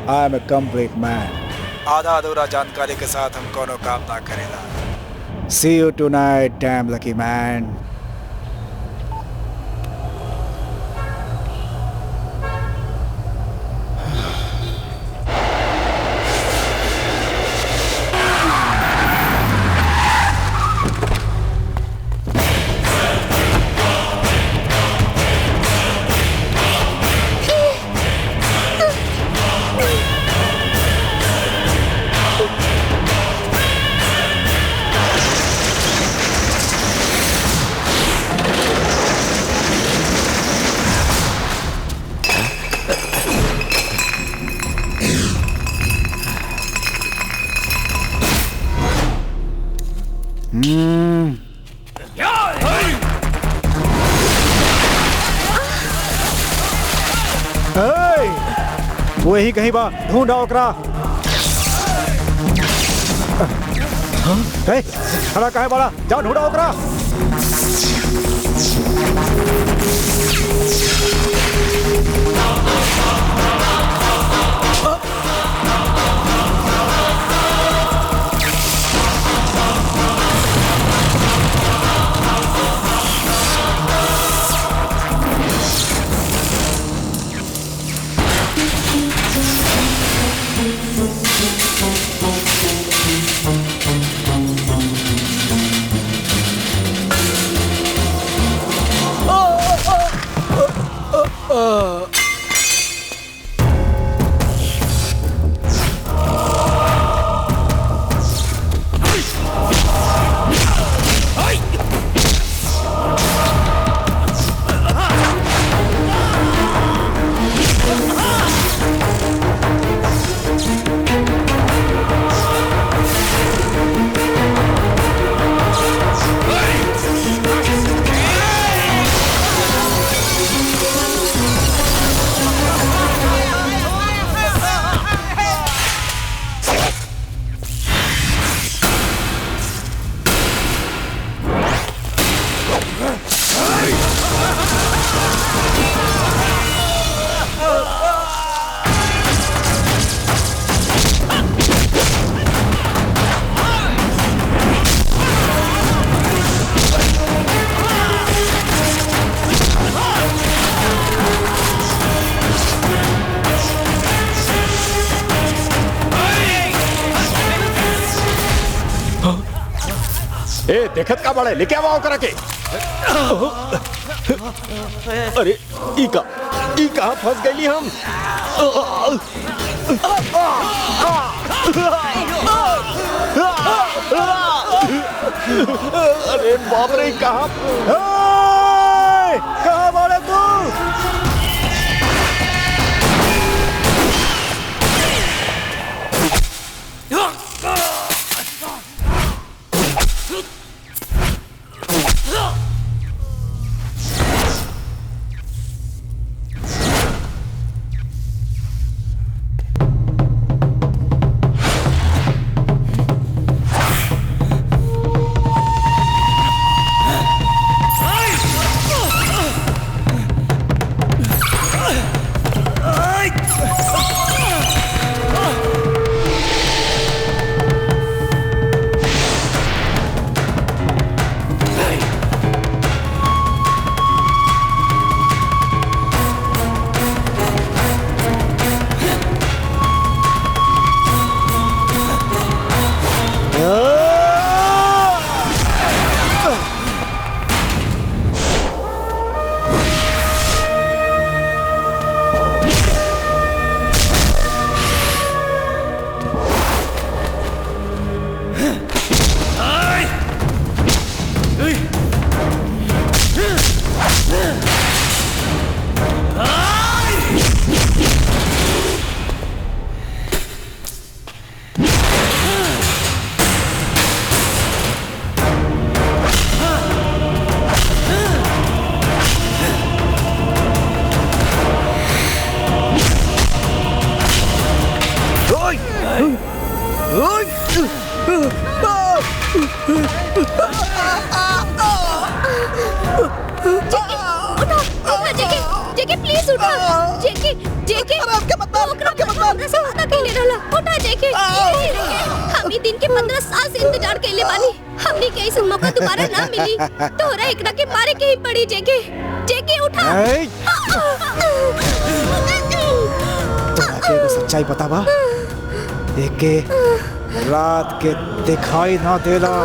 I am a complete man. आधा अधूरा जानकारी के साथ हम कोनो काम ना करेला। See you tonight damn lucky man. वही कहीं बा, ढूंढा ओकरा। खड़ा काहे बड़ा? जा ढूंढा ओकरा। ए देखत का बड़े, लेके आओ करा के। अरे ई कहाँ फंस गई हम? अरे बाप रे, कहाँ बड़े तू? जेके प्लीज उठा। जेके जेके आपके मत मार, आपके मत मार। से उठा के ले रहला। उठा जेके। हम ई दिन के 15 साल से इंतजार कइले बानी। हमनी के ऐसा मौका दोबारा ना मिली। तोरा एकरा के मारे के ही पड़ी जेके। जेके उठा। तोरा के सच्चाई पता बा? एके रात के दिखाई ना देला।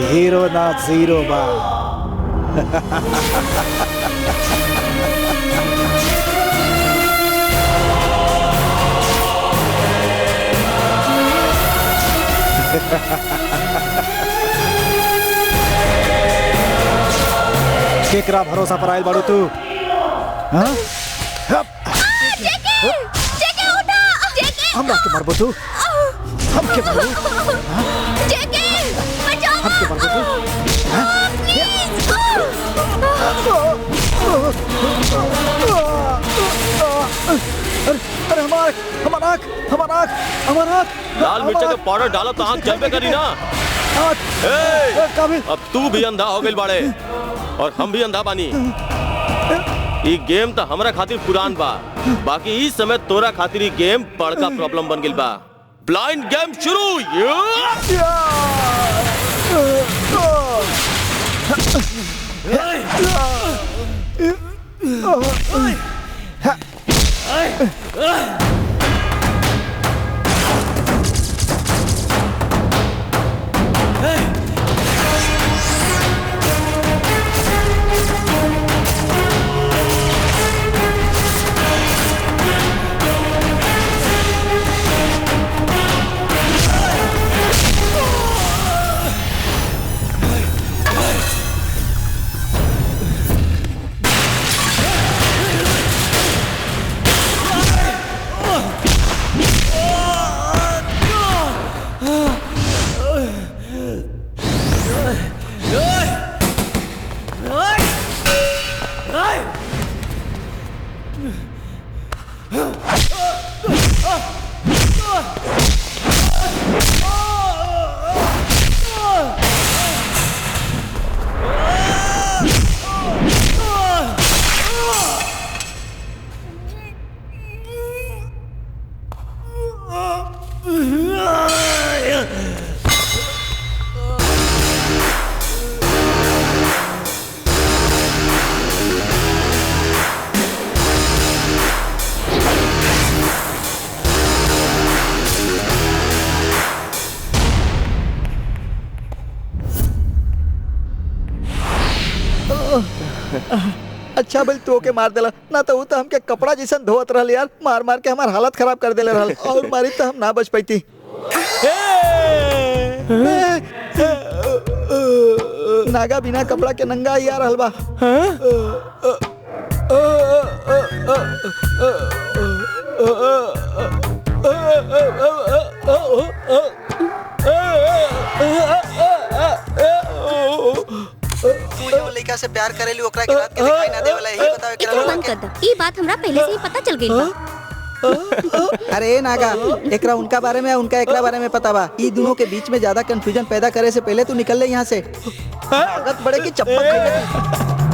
हीरो ना जीरो बा। केकरा भरोसा पर आयल बाड़ू तू? हाँ? जेके जेके उठा। जेके हमरा के मारबो तू? हमके मारबो? जेके बचाओ। हमके मारबो तू? हाँ? अरे हमार आँख। लाल मिर्चा का पाउडर डालो तो आँख जलबे करी ना। अब तू भी अंधा हो गइल बाड़े और हम भी अंधा बानी। ई गेम तो हमरा खातिर पुरान बा, बाकी इस समय तोरा खातिर ई गेम बड़का प्रॉब्लम बन गइल बा। ब्लाइंड गेम शुरू। अच्छा भाई तू के मार देला ना तो हमके कपड़ा जैसा धोत रहल यार। मार मार के हमार हालत खराब कर देले रहल और मारी तो हम ना बच पाती। नागा बिना कपड़ा के नंगा ही आ रहल बा। लड़का से प्यार करेली ओकरा के रात के दिखाई ना देवला यही बतावे के एकरा बंद कर द। ई बात हमरा पहले से ही पता चल गई बा। अरे नागा एकरा उनका बारे में उनका एकरा बारे में पता बा। ई दोनों के बीच में ज्यादा कंफ्यूजन पैदा करे से पहले तू निकल ले यहाँ से। आदत बड़े की चप्पल